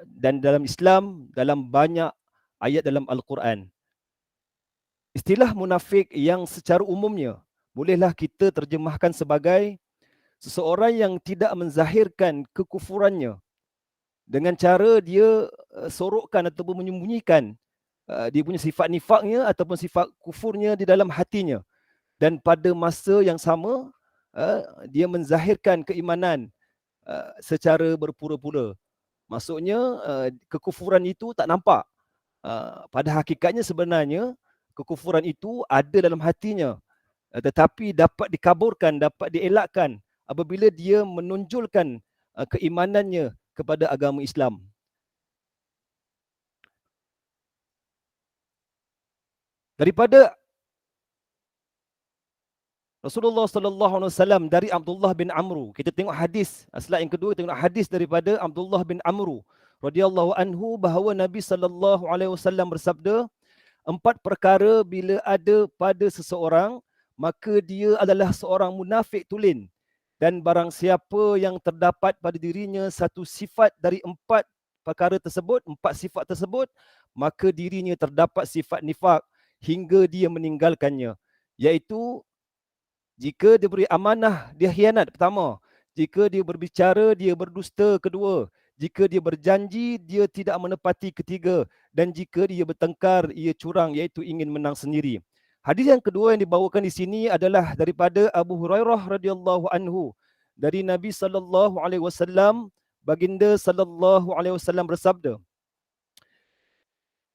dan dalam Islam dalam banyak ayat dalam Al-Quran. Istilah munafik yang secara umumnya bolehlah kita terjemahkan sebagai seseorang yang tidak menzahirkan kekufurannya dengan cara dia sorokkan ataupun menyembunyikan dia punya sifat nifaknya ataupun sifat kufurnya di dalam hatinya, dan pada masa yang sama dia menzahirkan keimanan secara berpura-pura. Maksudnya kekufuran itu tak nampak. Pada hakikatnya sebenarnya kekufuran itu ada dalam hatinya, tetapi dapat dikaburkan, dapat dielakkan apabila dia menonjolkan keimanannya kepada agama Islam. Daripada Rasulullah sallallahu alaihi wasallam dari Abdullah bin Amru, kita tengok hadis, slide yang kedua tengok hadis daripada Abdullah bin Amru radhiyallahu anhu bahawa Nabi sallallahu alaihi wasallam bersabda, 4 perkara bila ada pada seseorang maka dia adalah seorang munafik tulen, dan barang siapa yang terdapat pada dirinya satu sifat dari 4 perkara tersebut, 4 sifat tersebut, maka dirinya terdapat sifat nifak hingga dia meninggalkannya, iaitu jika dia beri amanah, dia khianat pertama. Jika dia berbicara, dia berdusta kedua. Jika dia berjanji, dia tidak menepati ketiga. Dan jika dia bertengkar, ia curang, iaitu ingin menang sendiri. Hadis yang kedua yang dibawakan di sini adalah daripada Abu Hurairah radhiyallahu anhu. Dari Nabi sallallahu alaihi wasallam, baginda sallallahu alaihi wasallam bersabda,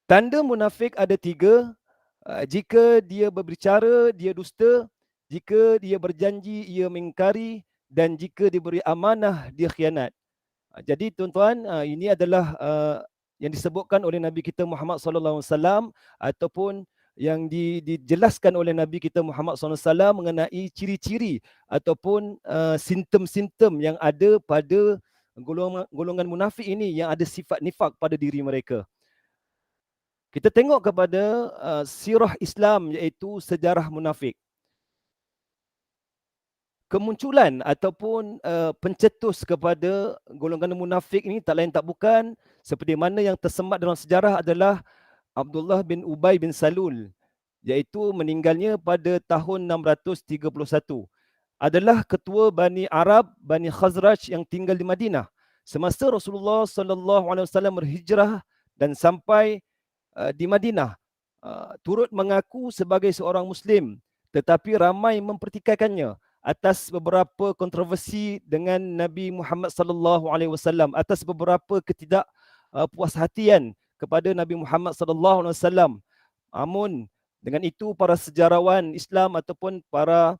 tanda munafik ada 3. Jika dia berbicara, dia dusta. Jika dia berjanji, ia mengingkari, dan jika diberi amanah, dia khianat. Jadi tuan-tuan, ini adalah yang disebutkan oleh Nabi kita Muhammad sallallahu alaihi wasallam ataupun yang dijelaskan oleh Nabi kita Muhammad sallallahu alaihi wasallam mengenai ciri-ciri ataupun simptom-simptom yang ada pada golongan munafik ini, yang ada sifat nifak pada diri mereka. Kita tengok kepada sirah Islam, iaitu sejarah munafik. Kemunculan ataupun pencetus kepada golongan munafik ini tak lain tak bukan seperti mana yang tersemat dalam sejarah adalah Abdullah bin Ubay bin Salul, iaitu meninggalnya pada tahun 631. Adalah ketua Bani Arab, Bani Khazraj yang tinggal di Madinah semasa Rasulullah sallallahu alaihi wasallam berhijrah dan sampai di Madinah. Turut mengaku sebagai seorang Muslim, tetapi ramai mempertikaikannya atas beberapa kontroversi dengan Nabi Muhammad sallallahu alaihi wasallam, atas beberapa ketidakpuashatian kepada Nabi Muhammad sallallahu alaihi wasallam. Namun dengan itu para sejarawan Islam ataupun para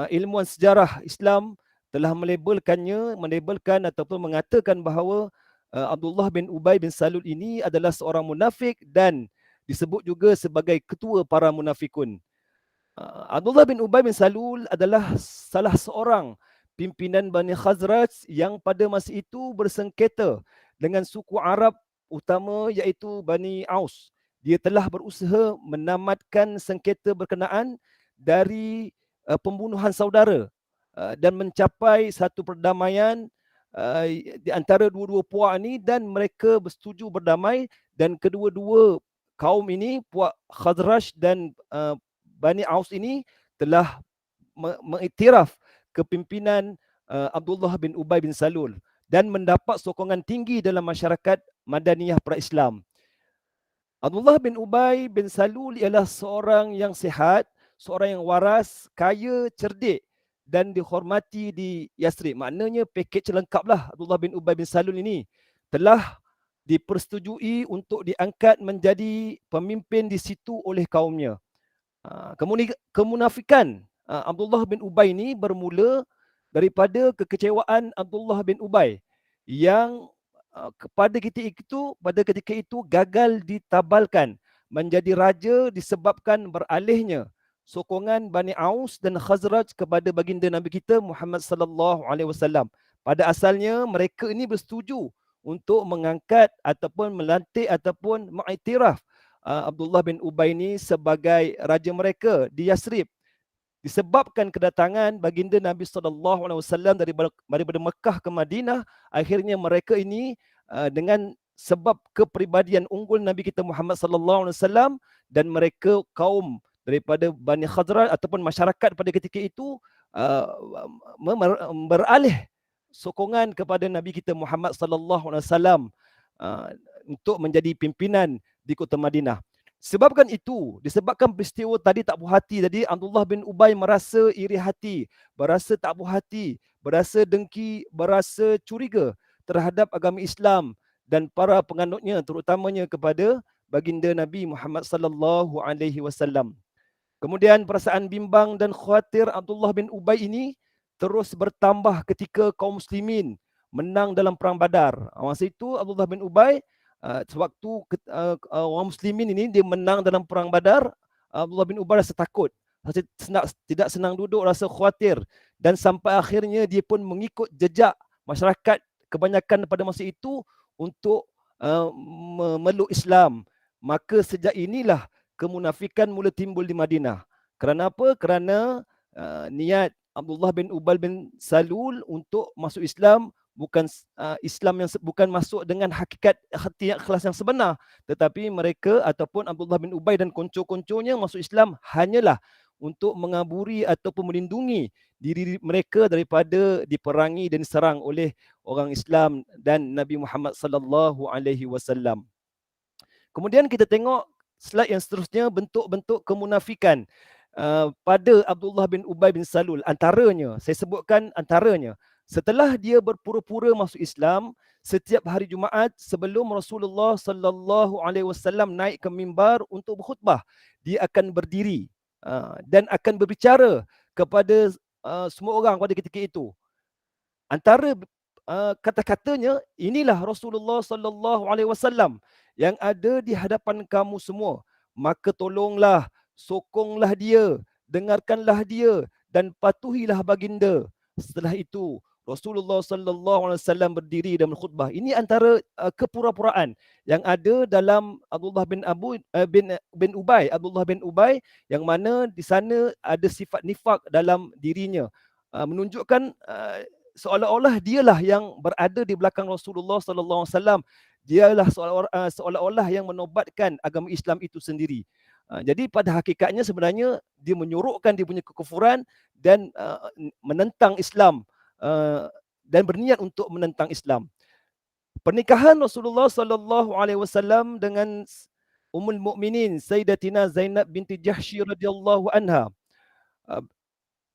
ilmuwan sejarah Islam telah melabelkan ataupun mengatakan bahawa Abdullah bin Ubay bin Salul ini adalah seorang munafik dan disebut juga sebagai ketua para munafikun. Abdullah bin Ubay bin Salul adalah salah seorang pimpinan Bani Khazraj yang pada masa itu bersengketa dengan suku Arab utama iaitu Bani Aus. Dia telah berusaha menamatkan sengketa berkenaan dari pembunuhan saudara dan mencapai satu perdamaian di antara dua-dua puak ini, dan mereka bersetuju berdamai, dan kedua-dua kaum ini, puak Khazraj dan Bani Aus ini, telah mengiktiraf kepimpinan Abdullah bin Ubay bin Salul dan mendapat sokongan tinggi dalam masyarakat Madaniyah pra-Islam. Abdullah bin Ubay bin Salul ialah seorang yang sihat, seorang yang waras, kaya, cerdik dan dihormati di Yasrib. Maknanya pakej lengkaplah Abdullah bin Ubay bin Salul ini. Telah dipersetujui untuk diangkat menjadi pemimpin di situ oleh kaumnya. Kemunafikan Abdullah bin Ubay ini bermula daripada kekecewaan Abdullah bin Ubay yang pada ketika itu gagal ditabalkan menjadi raja disebabkan beralihnya sokongan Bani Aus dan Khazraj kepada baginda Nabi kita Muhammad sallallahu alaihi wasallam. Pada asalnya mereka ini bersetuju untuk mengangkat ataupun melantik ataupun mengiktiraf Abdullah bin Ubay ni sebagai raja mereka di Yasrib. Disebabkan kedatangan baginda Nabi SAW daripada Mekah ke Madinah, akhirnya mereka ini dengan sebab kepribadian unggul Nabi kita Muhammad SAW dan mereka kaum daripada Bani Khazraj ataupun masyarakat pada ketika itu beralih sokongan kepada Nabi kita Muhammad SAW untuk menjadi pimpinan di kota Madinah. Sebabkan itu, disebabkan peristiwa tadi tak puas hati tadi, Abdullah bin Ubay merasa iri hati, berasa tak puas hati, berasa dengki, berasa curiga terhadap agama Islam dan para penganutnya, terutamanya kepada baginda Nabi Muhammad sallallahu alaihi wasallam. Kemudian perasaan bimbang dan khawatir Abdullah bin Ubay ini terus bertambah ketika kaum muslimin menang dalam perang Badar. Masa itu Abdullah bin Ubay sewaktu orang muslimin ini dia menang dalam perang Badar, Abdullah bin Ubay rasa takut, rasa tidak senang duduk, rasa khawatir, dan sampai akhirnya dia pun mengikut jejak masyarakat kebanyakan pada masa itu untuk memeluk Islam. Maka sejak inilah kemunafikan mula timbul di Madinah. Kerana apa? Kerana niat Abdullah bin Ubay bin Salul untuk masuk Islam bukan Islam yang bukan masuk dengan hakikat hati yang ikhlas yang sebenar, tetapi mereka ataupun Abdullah bin Ubay dan konco-konconya masuk Islam hanyalah untuk mengaburi ataupun melindungi diri mereka daripada diperangi dan diserang oleh orang Islam dan Nabi Muhammad sallallahu alaihi wasallam. Kemudian kita tengok slide yang seterusnya, bentuk-bentuk kemunafikan pada Abdullah bin Ubay bin Salul. Antaranya, saya sebutkan antaranya, setelah dia berpura-pura masuk Islam, setiap hari Jumaat sebelum Rasulullah sallallahu alaihi wasallam naik ke mimbar untuk berkhutbah, dia akan berdiri dan akan berbicara kepada semua orang pada ketika itu. Antara kata-katanya, inilah Rasulullah sallallahu alaihi wasallam yang ada di hadapan kamu semua, maka tolonglah, sokonglah dia, dengarkanlah dia dan patuhilah baginda. Setelah itu Rasulullah sallallahu alaihi wasallam berdiri dan berkhutbah. Ini antara kepura-puraan yang ada dalam Abdullah bin Ubay, Abdullah bin Ubay, yang mana di sana ada sifat nifak dalam dirinya, menunjukkan seolah-olah dialah yang berada di belakang Rasulullah sallallahu alaihi wasallam. Dialah seolah-olah yang menobatkan agama Islam itu sendiri. Jadi pada hakikatnya sebenarnya dia menyorokkan dia punya kekufuran dan menentang Islam dan berniat untuk menentang Islam. Pernikahan Rasulullah sallallahu alaihi wasallam dengan Ummul Mukminin Sayyidatina Zainab binti Jahsy radhiyallahu anha.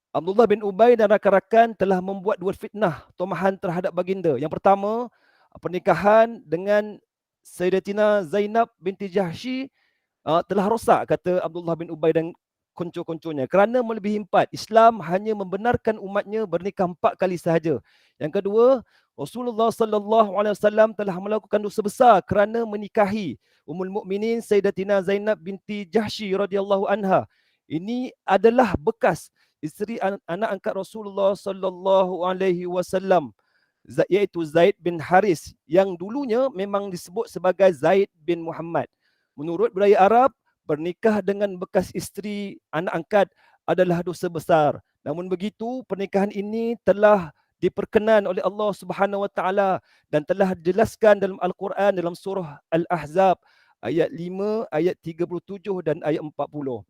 Abdullah bin Ubay dan rakan-rakan telah membuat dua fitnah tomahan terhadap baginda. Yang pertama, pernikahan dengan Sayyidatina Zainab binti Jahsy telah rosak, kata Abdullah bin Ubay dan konco-konconya, kerana melebihi 4. Islam hanya membenarkan umatnya bernikah 4 kali sahaja. Yang kedua, Rasulullah sallallahu alaihi wasallam telah melakukan dosa besar kerana menikahi Ummul Mukminin Sayyidatina Zainab binti Jahsy radhiyallahu anha. Ini adalah bekas isteri anak angkat Rasulullah sallallahu alaihi wasallam, iaitu Zaid bin Haris, yang dulunya memang disebut sebagai Zaid bin Muhammad. Menurut budaya Arab, bernikah dengan bekas isteri anak angkat adalah dosa besar. Namun begitu, pernikahan ini telah diperkenan oleh Allah Subhanahu Wa Taala dan telah dijelaskan dalam Al-Quran dalam surah Al-Ahzab ayat 5, ayat 37 dan ayat 40.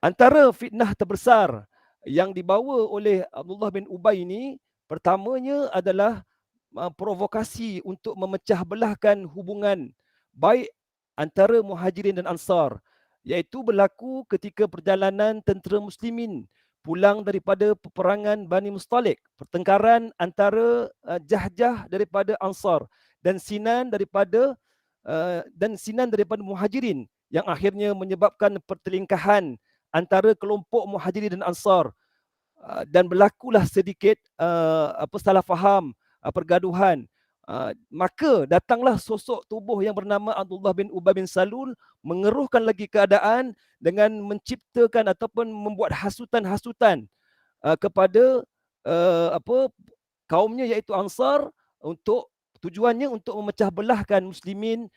Antara fitnah terbesar yang dibawa oleh Abdullah bin Ubay ini, pertamanya adalah provokasi untuk memecah belahkan hubungan baik antara Muhajirin dan Ansar, iaitu berlaku ketika perjalanan tentera muslimin pulang daripada peperangan Bani Mustalik, pertengkaran antara Jahjah daripada Ansar dan Sinan daripada Muhajirin, yang akhirnya menyebabkan pertelingkahan antara kelompok Muhajirin dan Ansar, dan berlakulah sedikit salah faham, pergaduhan. Maka datanglah sosok tubuh yang bernama Abdullah bin Ubay bin Salul, mengeruhkan lagi keadaan dengan menciptakan ataupun membuat hasutan-hasutan kepada kaumnya, iaitu Ansar, untuk tujuannya untuk memecah belahkan muslimin,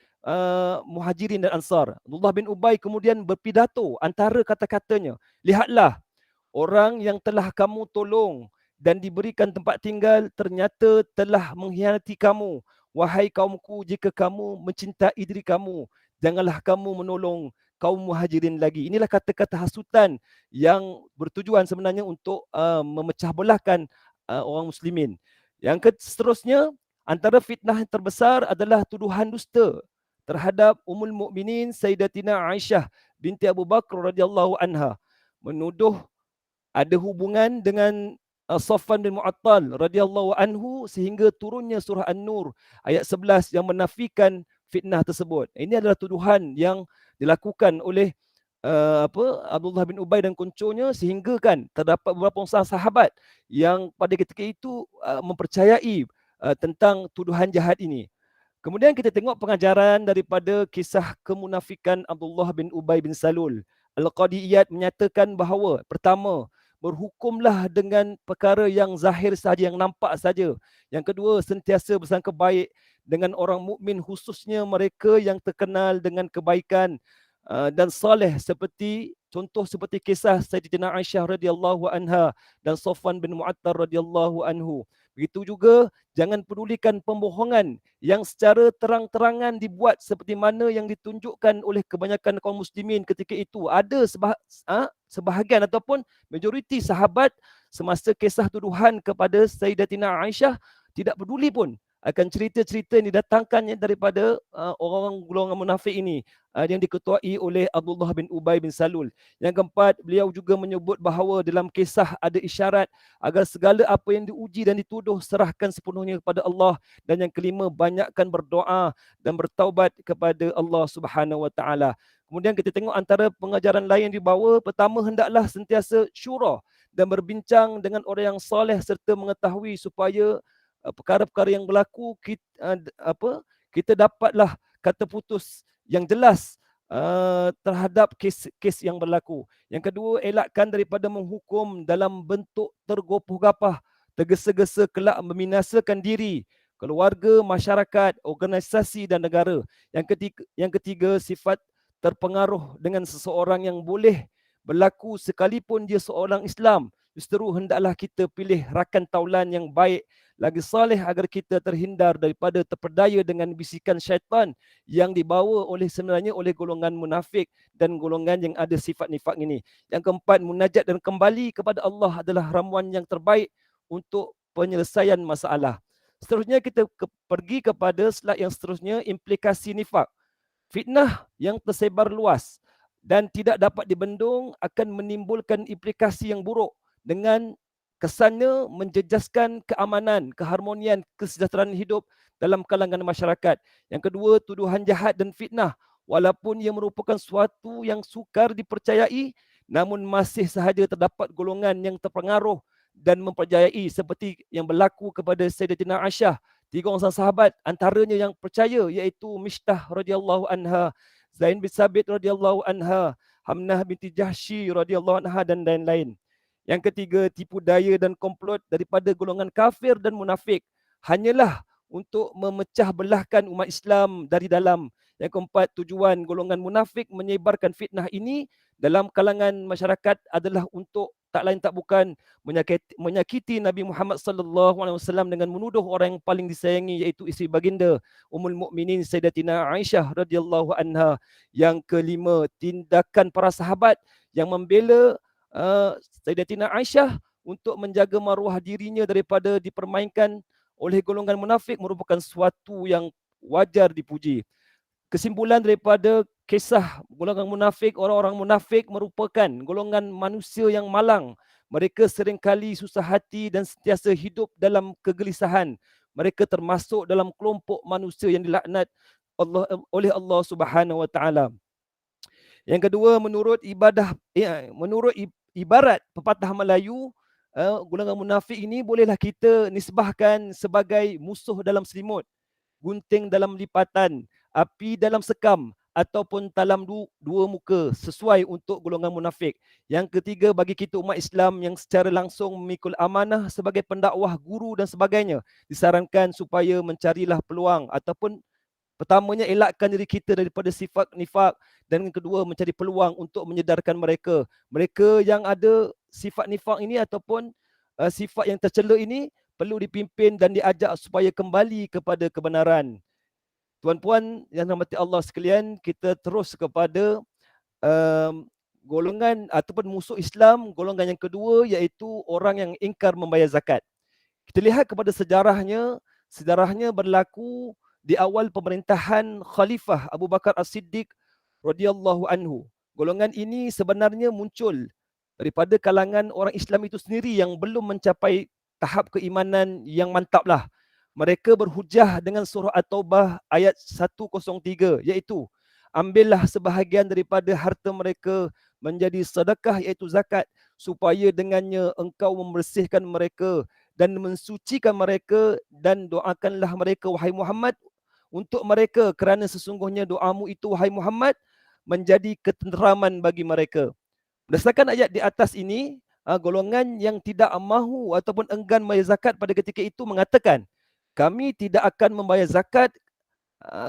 muhajirin dan ansar. Abdullah bin Ubay kemudian berpidato antara kata-katanya, lihatlah orang yang telah kamu tolong dan diberikan tempat tinggal ternyata telah mengkhianati kamu. Wahai kaumku, jika kamu mencintai diri kamu, janganlah kamu menolong kaum muhajirin lagi. Inilah kata-kata hasutan yang bertujuan sebenarnya untuk memecah belahkan orang muslimin. Yang seterusnya, antara fitnah yang terbesar adalah tuduhan dusta terhadap Ummul Mukminin Sayyidatina Aisyah binti Abu Bakar radhiyallahu anha, menuduh ada hubungan dengan Safwan bin Mu'attal radhiyallahu anhu sehingga turunnya surah An-Nur ayat 11 yang menafikan fitnah tersebut. Ini adalah tuduhan yang dilakukan oleh Abdullah bin Ubay dan konconya, sehingga kan terdapat beberapa sahabat yang pada ketika itu mempercayai tentang tuduhan jahat ini. Kemudian kita tengok pengajaran daripada kisah kemunafikan Abdullah bin Ubay bin Salul. Al-Qadiyat menyatakan bahawa pertama, berhukumlah dengan perkara yang zahir saja, yang nampak saja. Yang kedua, sentiasa bersangka baik dengan orang mukmin, khususnya mereka yang terkenal dengan kebaikan dan soleh, seperti contoh seperti kisah Sayyidatina Aisyah radhiyallahu anha dan Safwan bin Mu'attal radhiyallahu anhu. Begitu juga jangan pedulikan pembohongan yang secara terang-terangan dibuat seperti mana yang ditunjukkan oleh kebanyakan kaum muslimin ketika itu. Ada sebahagian ataupun majoriti sahabat semasa kisah tuduhan kepada Sayyidatina Aisyah tidak peduli pun akan cerita-cerita yang didatangkannya daripada orang-orang golongan munafik ini yang diketuai oleh Abdullah bin Ubay bin Salul. Yang keempat, beliau juga menyebut bahawa dalam kisah ada isyarat agar segala apa yang diuji dan dituduh serahkan sepenuhnya kepada Allah. Dan yang kelima, banyakkan berdoa dan bertaubat kepada Allah Subhanahu Wa Taala. Kemudian kita tengok antara pengajaran lain yang dibawa, pertama, hendaklah sentiasa syura dan berbincang dengan orang yang soleh serta mengetahui supaya perkara-perkara yang berlaku kita dapatlah kata putus yang jelas terhadap kes yang berlaku. Yang kedua, elakkan daripada menghukum dalam bentuk tergopoh-gapah, tergesa-gesa kelak membinasakan diri, keluarga, masyarakat, organisasi dan negara. Yang ketiga, sifat terpengaruh dengan seseorang yang boleh berlaku sekalipun dia seorang Islam. Justeru hendaklah kita pilih rakan taulan yang baik lagi saleh agar kita terhindar daripada terpedaya dengan bisikan syaitan yang dibawa sebenarnya oleh golongan munafik dan golongan yang ada sifat nifak ini. Yang keempat, munajat dan kembali kepada Allah adalah ramuan yang terbaik untuk penyelesaian masalah. Seterusnya kita pergi kepada slide yang seterusnya, implikasi nifak. Fitnah yang tersebar luas dan tidak dapat dibendung akan menimbulkan implikasi yang buruk dengan kesannya menjejaskan keamanan, keharmonian, kesejahteraan hidup dalam kalangan masyarakat. Yang kedua, tuduhan jahat dan fitnah, walaupun ia merupakan suatu yang sukar dipercayai, namun masih sahaja terdapat golongan yang terpengaruh dan mempercayai, seperti yang berlaku kepada Sayyidatina Aisyah. 3 orang sahabat antaranya yang percaya, iaitu Mishtah radhiyallahu anha, Zain bin Sabit radhiyallahu anha, Hamnah binti Jahsy radhiyallahu anha dan lain-lain. Yang ketiga, tipu daya dan komplot daripada golongan kafir dan munafik hanyalah untuk memecah belahkan umat Islam dari dalam. Yang keempat, tujuan golongan munafik menyebarkan fitnah ini dalam kalangan masyarakat adalah untuk tak lain tak bukan menyakiti Nabi Muhammad sallallahu alaihi wasallam dengan menuduh orang yang paling disayangi, iaitu isteri baginda Ummul Mukminin Sayyidatina Aisyah radhiyallahu anha. Yang kelima, tindakan para sahabat yang membela Sayyidatina Aisyah untuk menjaga maruah dirinya daripada dipermainkan oleh golongan munafik merupakan sesuatu yang wajar dipuji. Kesimpulan daripada kisah golongan munafik, orang-orang munafik merupakan golongan manusia yang malang. Mereka seringkali susah hati dan sentiasa hidup dalam kegelisahan. Mereka termasuk dalam kelompok manusia yang dilaknat oleh Allah Subhanahu Wa Taala. Yang kedua, menurut ibarat pepatah Melayu, golongan munafik ini bolehlah kita nisbahkan sebagai musuh dalam selimut, gunting dalam lipatan, api dalam sekam, ataupun talam dua muka sesuai untuk golongan munafik. Yang ketiga, bagi kita umat Islam yang secara langsung memikul amanah sebagai pendakwah, guru dan sebagainya, disarankan supaya mencarilah peluang ataupun pertamanya elakkan diri kita daripada sifat nifak, dan yang kedua mencari peluang untuk menyedarkan mereka. Mereka yang ada sifat nifak ini ataupun sifat yang tercela ini perlu dipimpin dan diajak supaya kembali kepada kebenaran. Tuan-puan yang dirahmati Allah sekalian, kita terus kepada golongan ataupun musuh Islam, golongan yang kedua, iaitu orang yang ingkar membayar zakat. Kita lihat kepada sejarahnya berlaku di awal pemerintahan Khalifah Abu Bakar As-Siddiq radhiyallahu anhu. Golongan ini sebenarnya muncul daripada kalangan orang Islam itu sendiri yang belum mencapai tahap keimanan yang mantaplah. Mereka berhujah dengan surah At-Taubah ayat 103, iaitu ambillah sebahagian daripada harta mereka menjadi sedekah, iaitu zakat, supaya dengannya engkau membersihkan mereka dan mensucikan mereka, dan doakanlah mereka wahai Muhammad untuk mereka, kerana sesungguhnya doamu itu wahai Muhammad menjadi ketenteraman bagi mereka. Berdasarkan ayat di atas ini, golongan yang tidak mahu ataupun enggan membayar zakat pada ketika itu mengatakan, kami tidak akan membayar zakat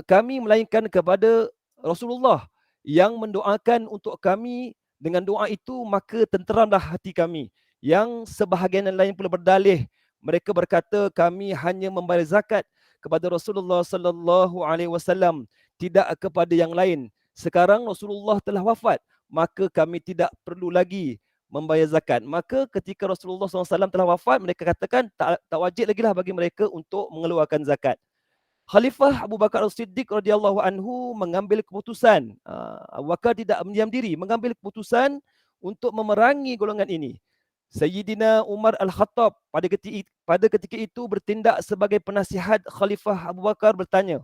kami melainkan kepada Rasulullah yang mendoakan untuk kami dengan doa itu, maka tenteramlah hati kami. Yang sebahagian lain pula berdalih, mereka berkata kami hanya membayar zakat kepada Rasulullah sallallahu alaihi wasallam, tidak kepada yang lain. Sekarang Rasulullah telah wafat, maka kami tidak perlu lagi membayar zakat. Maka ketika Rasulullah SAW telah wafat, mereka katakan tak wajib lagi lah bagi mereka untuk mengeluarkan zakat. Khalifah Abu Bakar As-Siddiq radhiyallahu anhu mengambil keputusan. Abu Bakar tidak mendiam diri, mengambil keputusan untuk memerangi golongan ini. Sayyidina Umar Al-Khattab pada ketika itu bertindak sebagai penasihat Khalifah Abu Bakar, bertanya,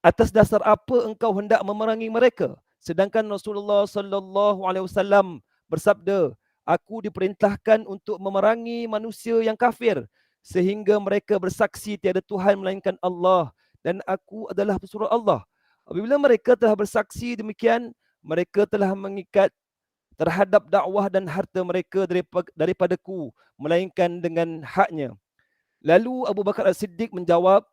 atas dasar apa engkau hendak memerangi mereka? Sedangkan Rasulullah sallallahu alaihi wasallam bersabda, aku diperintahkan untuk memerangi manusia yang kafir sehingga mereka bersaksi tiada Tuhan melainkan Allah dan aku adalah pesuruh Allah. Apabila mereka telah bersaksi demikian, mereka telah mengikat terhadap dakwah dan harta mereka daripadaku, melainkan dengan haknya. Lalu Abu Bakar As-Siddiq menjawab,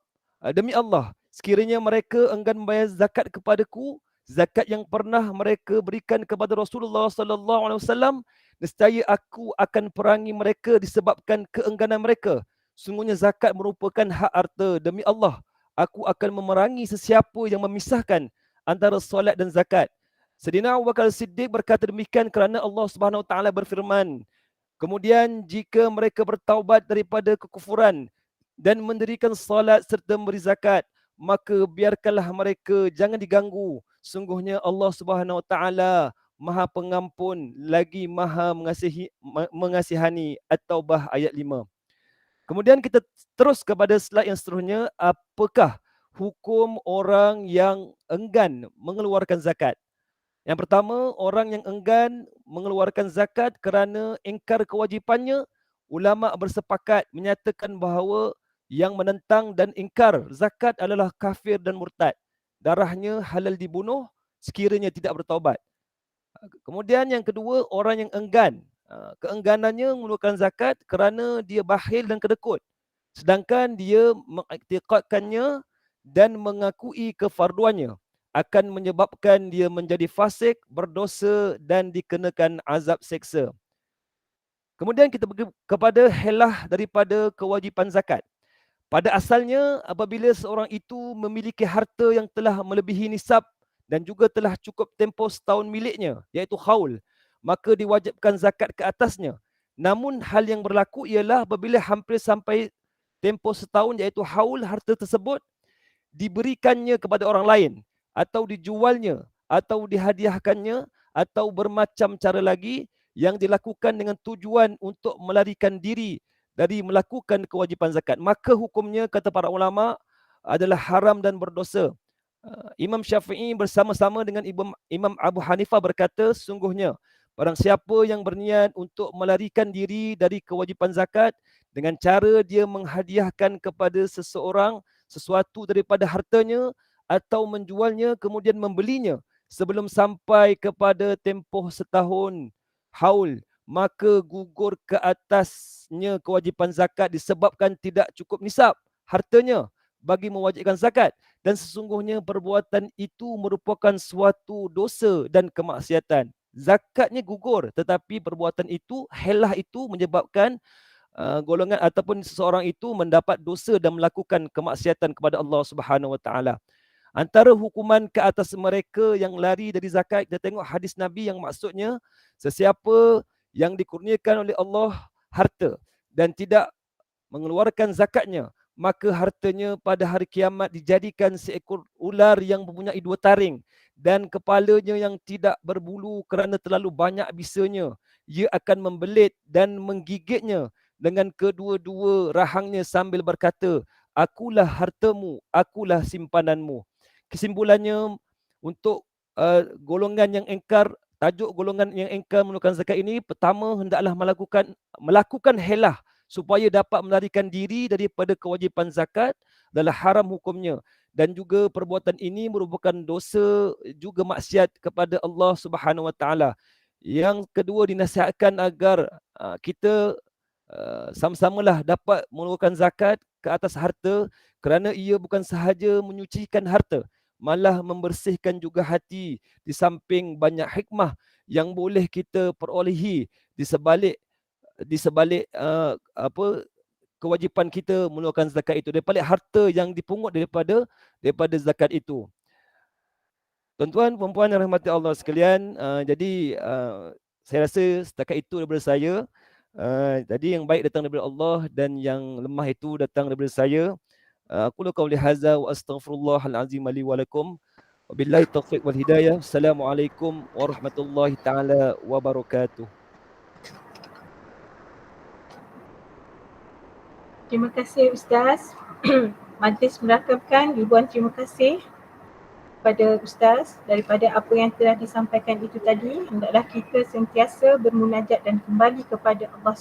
demi Allah, sekiranya mereka enggan membayar zakat kepadaku, zakat yang pernah mereka berikan kepada Rasulullah sallallahu alaihi wasallam, nescaya aku akan perangi mereka disebabkan keengganan mereka. Sungguhnya zakat merupakan hak harta. Demi Allah, aku akan memerangi sesiapa yang memisahkan antara solat dan zakat. Sayyidina Abu Bakar Siddiq berkata demikian kerana Allah Subhanahu Wa Taala berfirman, kemudian jika mereka bertaubat daripada kekufuran dan mendirikan solat serta memberi zakat, maka biarkanlah mereka, jangan diganggu. Sungguhnya Allah Subhanahu Wa Taala Maha Pengampun lagi Maha mengasihani. At-Taubah ayat 5. Kemudian kita terus kepada slide yang seterusnya. Apakah hukum orang yang enggan mengeluarkan zakat? Yang pertama, orang yang enggan mengeluarkan zakat kerana ingkar kewajipannya, ulama bersepakat menyatakan bahawa yang menentang dan ingkar zakat adalah kafir dan murtad. Darahnya halal dibunuh sekiranya tidak bertaubat. Kemudian yang kedua, orang yang enggan. Keengganannya mengeluarkan zakat kerana dia bakhil dan kedekut. Sedangkan dia mengiktikadkannya dan mengakui kefarduannya akan menyebabkan dia menjadi fasik, berdosa dan dikenakan azab seksa. Kemudian kita pergi kepada helah daripada kewajipan zakat. Pada asalnya, apabila seorang itu memiliki harta yang telah melebihi nisab dan juga telah cukup tempoh setahun miliknya, iaitu haul, maka diwajibkan zakat ke atasnya. Namun hal yang berlaku ialah apabila hampir sampai tempoh setahun, iaitu haul, harta tersebut diberikannya kepada orang lain, atau dijualnya, atau dihadiahkannya, atau bermacam cara lagi yang dilakukan dengan tujuan untuk melarikan diri dari melakukan kewajipan zakat, maka hukumnya, kata para ulama, adalah haram dan berdosa. Imam Syafi'i bersama-sama dengan Imam Abu Hanifah berkata, sungguhnya barang siapa yang berniat untuk melarikan diri dari kewajipan zakat dengan cara dia menghadiahkan kepada seseorang sesuatu daripada hartanya atau menjualnya kemudian membelinya sebelum sampai kepada tempoh setahun haul, maka gugur ke atasnya kewajipan zakat disebabkan tidak cukup nisab hartanya bagi mewajibkan zakat, dan sesungguhnya perbuatan itu merupakan suatu dosa dan kemaksiatan. Zakatnya gugur, tetapi perbuatan itu, helah itu menyebabkan golongan ataupun seseorang itu mendapat dosa dan melakukan kemaksiatan kepada Allah Subhanahu Wa Taala. Antara hukuman ke atas mereka yang lari dari zakat, kita tengok hadis Nabi yang maksudnya sesiapa yang dikurniakan oleh Allah harta dan tidak mengeluarkan zakatnya, maka hartanya pada hari kiamat dijadikan seekor ular yang mempunyai 2 taring dan kepalanya yang tidak berbulu kerana terlalu banyak bisanya. Ia akan membelit dan menggigitnya dengan kedua-dua rahangnya sambil berkata, akulah hartamu, akulah simpananmu. Kesimpulannya, untuk golongan yang engkar, tajuk golongan yang engkar menunaikan zakat ini, pertama hendaklah melakukan helah supaya dapat melarikan diri daripada kewajipan zakat adalah haram hukumnya, dan juga perbuatan ini merupakan dosa juga maksiat kepada Allah Subhanahu Wa Taala. Yang kedua, dinasihatkan agar kita sama-samalah dapat mengeluarkan zakat ke atas harta kerana ia bukan sahaja menyucikan harta, malah membersihkan juga hati, di samping banyak hikmah yang boleh kita perolehi di sebalik kewajipan kita mengeluarkan zakat itu, daripada harta yang dipungut daripada zakat itu. Tuan-tuan, puan-puan yang rahmati Allah sekalian, jadi saya rasa setakat itu daripada saya. Jadi yang baik datang daripada Allah dan yang lemah itu datang daripada saya. Aku qauli hadza wa astaghfirullahal azim li wa lakum. Wabillahi taufiq wal hidayah. Assalamualaikum warahmatullahi taala wabarakatuh. Terima kasih Ustaz. Majlis merakamkan ribuan terima kasih kepada Ustaz. Daripada apa yang telah disampaikan itu tadi, hendaklah kita sentiasa bermunajat dan kembali kepada Allah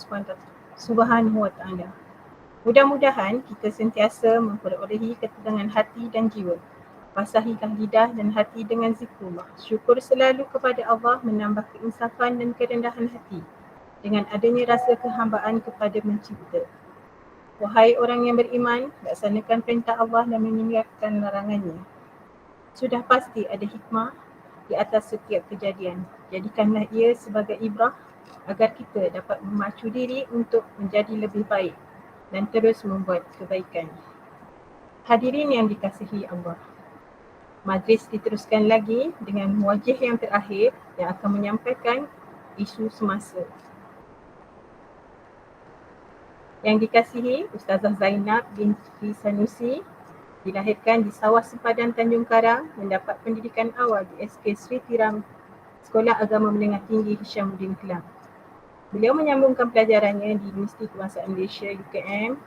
Subhanahu Wa Taala. Mudah-mudahan kita sentiasa memperolehi ketenangan hati dan jiwa. Basahilah lidah dan hati dengan zikrullah. Syukur selalu kepada Allah menambah keinsafan dan kerendahan hati dengan adanya rasa kehambaan kepada Mencipta. Wahai orang yang beriman, laksanakan perintah Allah dan meninggalkan larangannya. Sudah pasti ada hikmah di atas setiap kejadian. Jadikanlah ia sebagai ibrah agar kita dapat memacu diri untuk menjadi lebih baik dan terus membuat kebaikan. Hadirin yang dikasihi Allah, majlis diteruskan lagi dengan muwajjih yang terakhir yang akan menyampaikan isu semasa. Yang dikasihi Ustazah Zainab binti Sanusi, dilahirkan di Sawah Sempadan, Tanjung Karang, mendapat pendidikan awal di SK Sri Tiram Sekolah Agama Menengah Tinggi Hishamuddin Kelang. Beliau menyambungkan pelajarannya di Universiti Kebangsaan Malaysia UKM,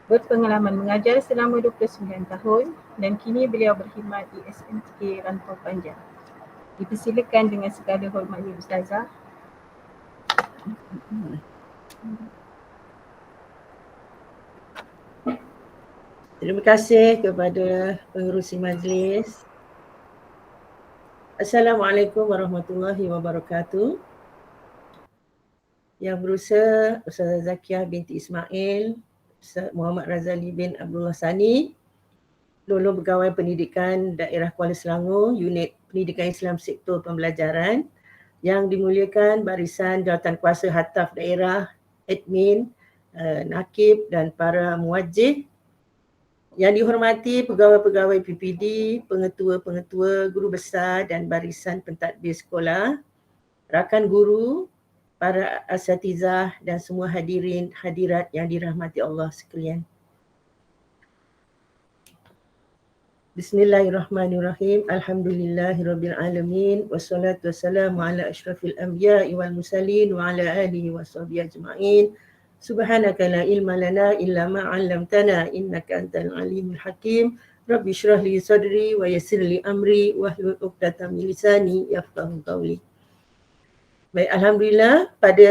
berpengalaman mengajar selama 29 tahun dan kini beliau berkhidmat di SMK Rantau Panjang. Dipersilakan dengan segala hormatnya Ustazah. Terima kasih kepada pengerusi majlis. Assalamualaikum warahmatullahi wabarakatuh. Yang berusaha Ustazah Zakiah binti Ismail, Ustaz Muhammad Razali bin Abdullah Sani, Luluh Pegawai Pendidikan Daerah Kuala Selangor, Unit Pendidikan Islam Sektor Pembelajaran, yang dimuliakan barisan jawatankuasa Hataf Daerah, admin, nakib dan para muwajjih. Yang dihormati pegawai-pegawai PPD, pengetua-pengetua, guru besar dan barisan pentadbir sekolah, rakan guru, para asatizah dan semua hadirin hadirat yang dirahmati Allah sekalian. Bismillahirrahmanirrahim. Alhamdulillahirabbil alamin wassalatu wassalamu ala asyrafil anbiya'i wal mursalin wa ala alihi washabihi ajma'in. Subhanaka la ilma lana illa ma 'allamtana innaka antal alimul hakim. Rabbi shrah li sadri wa yassir li amri wahlul 'uqdatam min lisani yafqahu qawli. Baik, alhamdulillah pada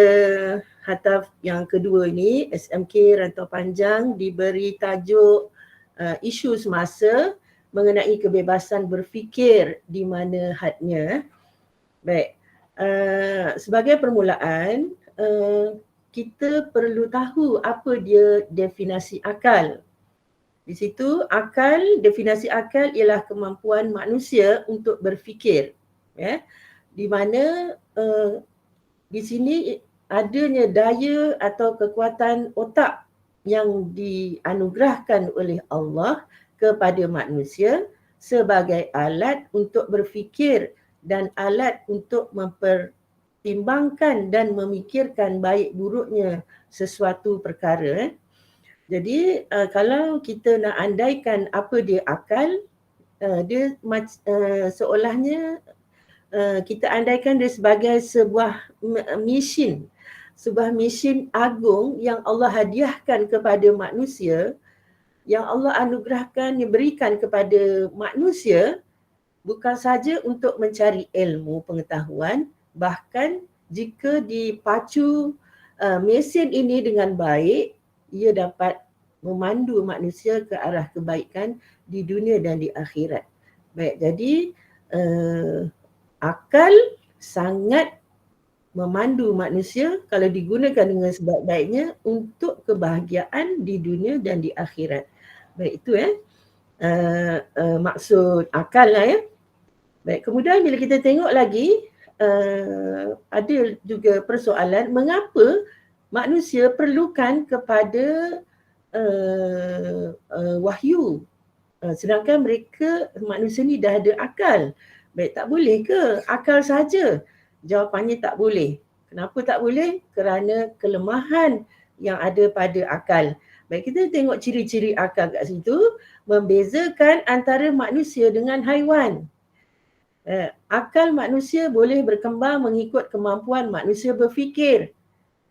hataf yang kedua ini SMK Rantau Panjang diberi tajuk isu semasa mengenai kebebasan berfikir di mana hadnya. Baik, sebagai permulaan, kita perlu tahu apa dia definisi akal. Di situ definisi akal ialah kemampuan manusia untuk berfikir, ya. Di mana di sini adanya daya atau kekuatan otak yang dianugerahkan oleh Allah kepada manusia sebagai alat untuk berfikir dan alat untuk mempertimbangkan dan memikirkan baik buruknya sesuatu perkara. Jadi kalau kita nak andaikan apa dia akal, dia seolahnya kita andaikan dia sebagai sebuah mesin agung yang Allah hadiahkan kepada manusia, yang Allah anugerahkan, berikan kepada manusia bukan saja untuk mencari ilmu pengetahuan, bahkan jika dipacu mesin ini dengan baik, ia dapat memandu manusia ke arah kebaikan di dunia dan di akhirat. Baik, jadi akal sangat memandu manusia kalau digunakan dengan sebaik-baiknya untuk kebahagiaan di dunia dan di akhirat. Baik, itu maksud akal lah, ya. Baik, kemudian bila kita tengok lagi, ada juga persoalan mengapa manusia perlukan kepada wahyu, sedangkan manusia ni dah ada akal. Baik, tak boleh ke akal saja? Jawapannya tak boleh. Kenapa tak boleh? Kerana kelemahan yang ada pada akal. Baik, kita tengok ciri-ciri akal kat situ, membezakan antara manusia dengan haiwan. Akal manusia boleh berkembang mengikut kemampuan manusia berfikir.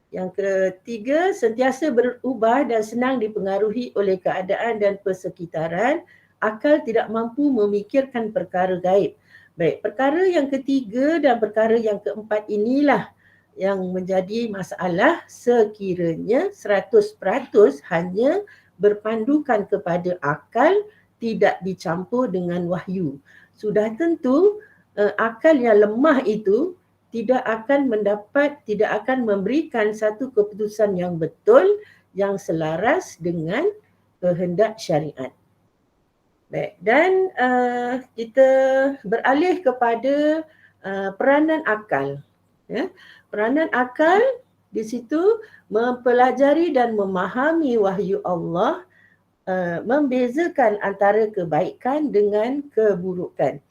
Yang ketiga, sentiasa berubah dan senang dipengaruhi oleh keadaan dan persekitaran. Akal tidak mampu memikirkan perkara gaib. Baik, perkara yang ketiga dan perkara yang keempat inilah yang menjadi masalah sekiranya 100% hanya berpandukan kepada akal, tidak dicampur dengan wahyu. Sudah tentu akal yang lemah itu tidak akan memberikan satu keputusan yang betul, yang selaras dengan kehendak syariat. Baik, dan kita beralih kepada peranan akal. Ya. Peranan akal di situ mempelajari dan memahami wahyu Allah, membezakan antara kebaikan dengan keburukan.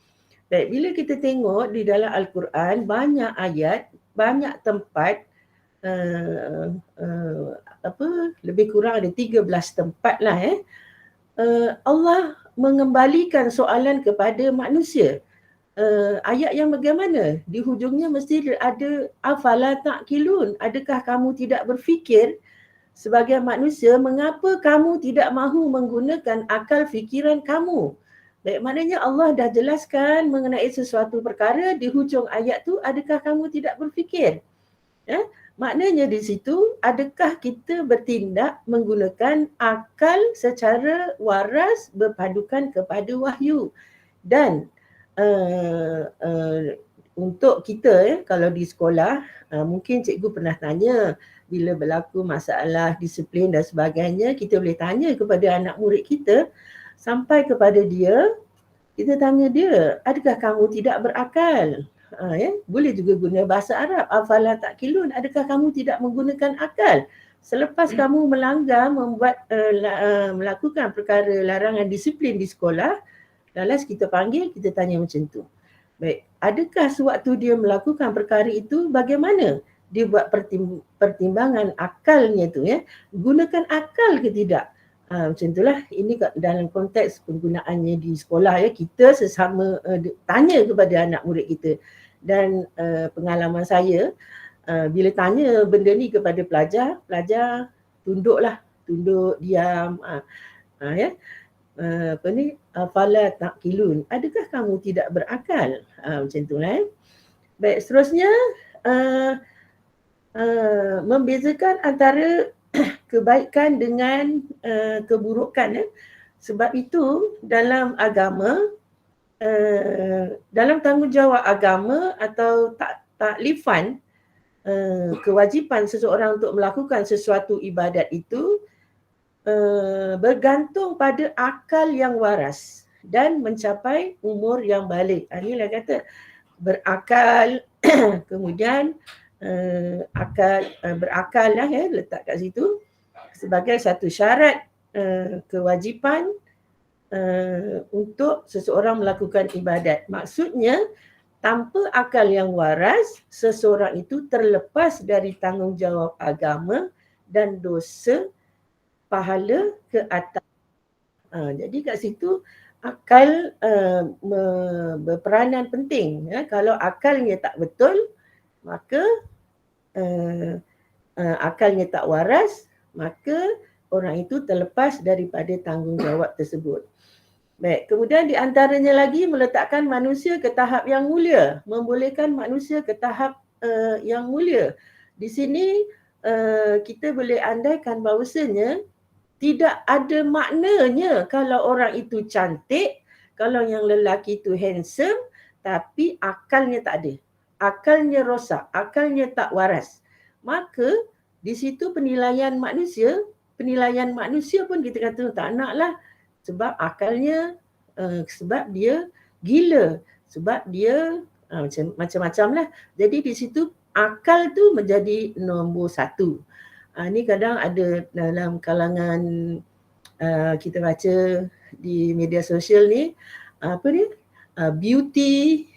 Baik, bila kita tengok di dalam Al-Quran, banyak ayat, banyak tempat, lebih kurang ada 13 tempat lah, Allah mengembalikan soalan kepada manusia. Ayat yang bagaimana? Di hujungnya mesti ada afala ta'qilun. Adakah kamu tidak berfikir sebagai manusia, mengapa kamu tidak mahu menggunakan akal fikiran kamu? Baik, maknanya Allah dah jelaskan mengenai sesuatu perkara, di hujung ayat tu, adakah kamu tidak berfikir? Maknanya di situ, adakah kita bertindak menggunakan akal secara waras berpadukan kepada wahyu? Dan untuk kita, kalau di sekolah, mungkin cikgu pernah tanya, bila berlaku masalah disiplin dan sebagainya, kita boleh tanya kepada anak murid kita, sampai kepada dia, kita tanya dia, adakah kamu tidak berakal? Boleh juga guna bahasa Arab, afala ta'qilun, adakah kamu tidak menggunakan akal? Selepas kamu melanggar, melakukan perkara larangan disiplin di sekolah, lalas kita panggil, kita tanya macam tu. Baik, adakah sewaktu dia melakukan perkara itu, bagaimana dia buat pertimbangan akalnya tu, gunakan akal ke tidak? Macam itulah, ini dalam konteks penggunaannya di sekolah, kita sesama tanya kepada anak murid kita. Dan pengalaman saya, bila tanya benda ni kepada pelajar tunduk diam, afala ta'qilun, adakah kamu tidak berakal? Macam itulah. Baik, seterusnya membezakan antara kebaikan dengan keburukan. Sebab itu dalam agama, dalam tanggungjawab agama atau taklifan, kewajipan seseorang untuk melakukan sesuatu ibadat itu bergantung pada akal yang waras dan mencapai umur yang balik. Inilah kata berakal, kemudian berakal lah ya, letak kat situ sebagai satu syarat kewajipan untuk seseorang melakukan ibadat. Maksudnya tanpa akal yang waras, seseorang itu terlepas dari tanggungjawab agama dan dosa pahala ke atas. Jadi kat situ akal berperanan penting. Ya. Kalau akalnya tak betul, maka akalnya tak waras, maka orang itu terlepas daripada tanggungjawab tersebut. Baik, kemudian di antaranya lagi meletakkan manusia ke tahap yang mulia, membolehkan manusia ke tahap yang mulia. Di sini kita boleh andaikan bahawasanya tidak ada maknanya kalau orang itu cantik, kalau yang lelaki itu handsome, tapi akalnya tak ada. Akalnya rosak, akalnya tak waras. Maka di situ penilaian manusia pun kita kata tak naklah, sebab akalnya, sebab dia gila, sebab dia macam-macam lah. Jadi di situ akal tu menjadi nombor satu. Ni kadang ada dalam kalangan kita baca di media sosial ni, beauty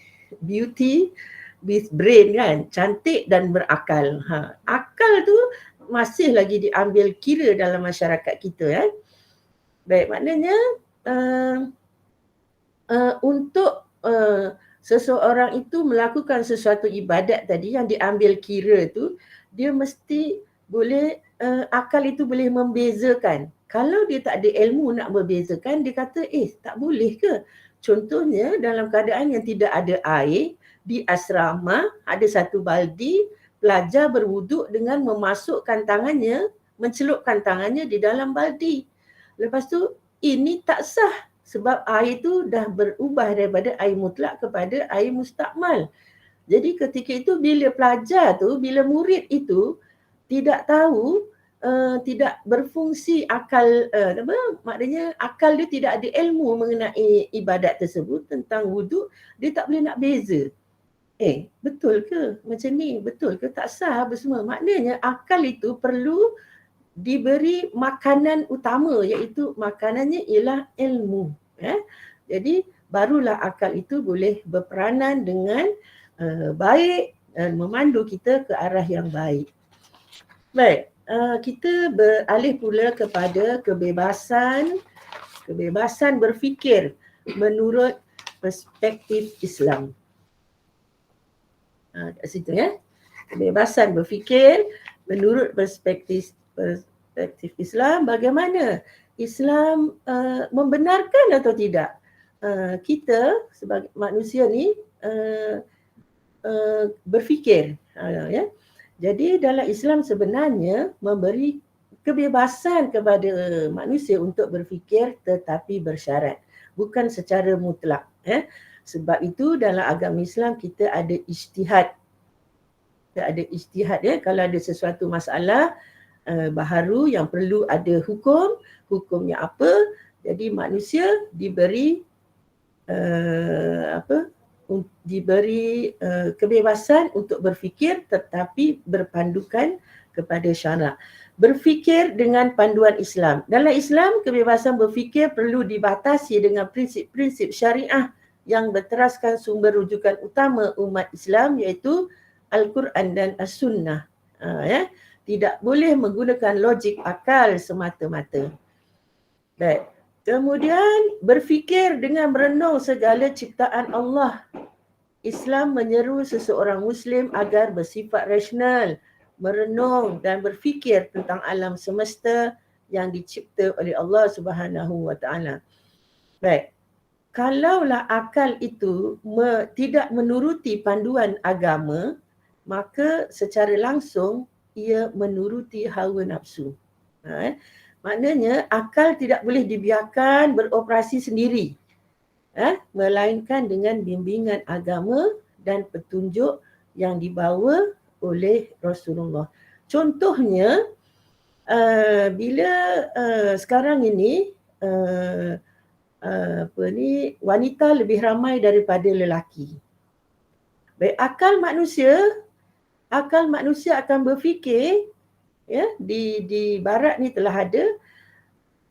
with brain kan, cantik dan berakal. Akal tu masih lagi diambil kira dalam masyarakat kita ya. Baik, maknanya untuk seseorang itu melakukan sesuatu ibadat tadi yang diambil kira tu, dia mesti boleh, akal itu boleh membezakan. Kalau dia tak ada ilmu nak membezakan, dia kata tak boleh ke? Contohnya dalam keadaan yang tidak ada air, di asrama ada satu baldi, pelajar berwuduk dengan memasukkan tangannya, mencelupkan tangannya di dalam baldi. Lepas tu ini tak sah sebab air tu dah berubah daripada air mutlak kepada air mustakmal. Jadi ketika itu bila pelajar tu, bila murid itu tidak tahu, tidak berfungsi akal, maknanya akal dia tidak ada ilmu mengenai ibadat tersebut tentang wuduk, dia tak boleh nak beza. Betul ke macam ni? Betul ke tak sah apa semua? Maknanya akal itu perlu diberi makanan utama, iaitu makanannya ialah ilmu. Jadi barulah akal itu boleh berperanan dengan baik dan memandu kita ke arah yang baik. Baik, kita beralih pula kepada kebebasan berfikir menurut perspektif Islam. Kat situ ya. Kebebasan berfikir menurut perspektif Islam, bagaimana Islam membenarkan atau tidak kita sebagai manusia ni berfikir ya. Jadi dalam Islam sebenarnya memberi kebebasan kepada manusia untuk berfikir tetapi bersyarat, bukan secara mutlak ya. Sebab itu dalam agama Islam kita ada ijtihad. Kita ada ijtihad ya, kalau ada sesuatu masalah baharu yang perlu ada hukumnya apa, jadi manusia diberi kebebasan untuk berfikir tetapi berpandukan kepada syarak. Berfikir dengan panduan Islam. Dalam Islam, kebebasan berfikir perlu dibatasi dengan prinsip-prinsip syariah yang berteraskan sumber rujukan utama umat Islam, iaitu Al-Quran dan As-Sunnah. Ya. Tidak boleh menggunakan logik akal semata-mata. Baik. Kemudian berfikir dengan merenung segala ciptaan Allah. Islam menyeru seseorang Muslim agar bersifat rasional, merenung dan berfikir tentang alam semesta yang dicipta oleh Allah Subhanahu Wa Taala. Baik. Kalaulah akal itu tidak menuruti panduan agama, maka secara langsung ia menuruti hawa nafsu. Maknanya akal tidak boleh dibiarkan beroperasi sendiri, melainkan dengan bimbingan agama dan petunjuk yang dibawa oleh Rasulullah. Contohnya, bila sekarang ini wanita lebih ramai daripada lelaki. Baik, akal manusia akan berfikir, ya, di barat ni telah ada,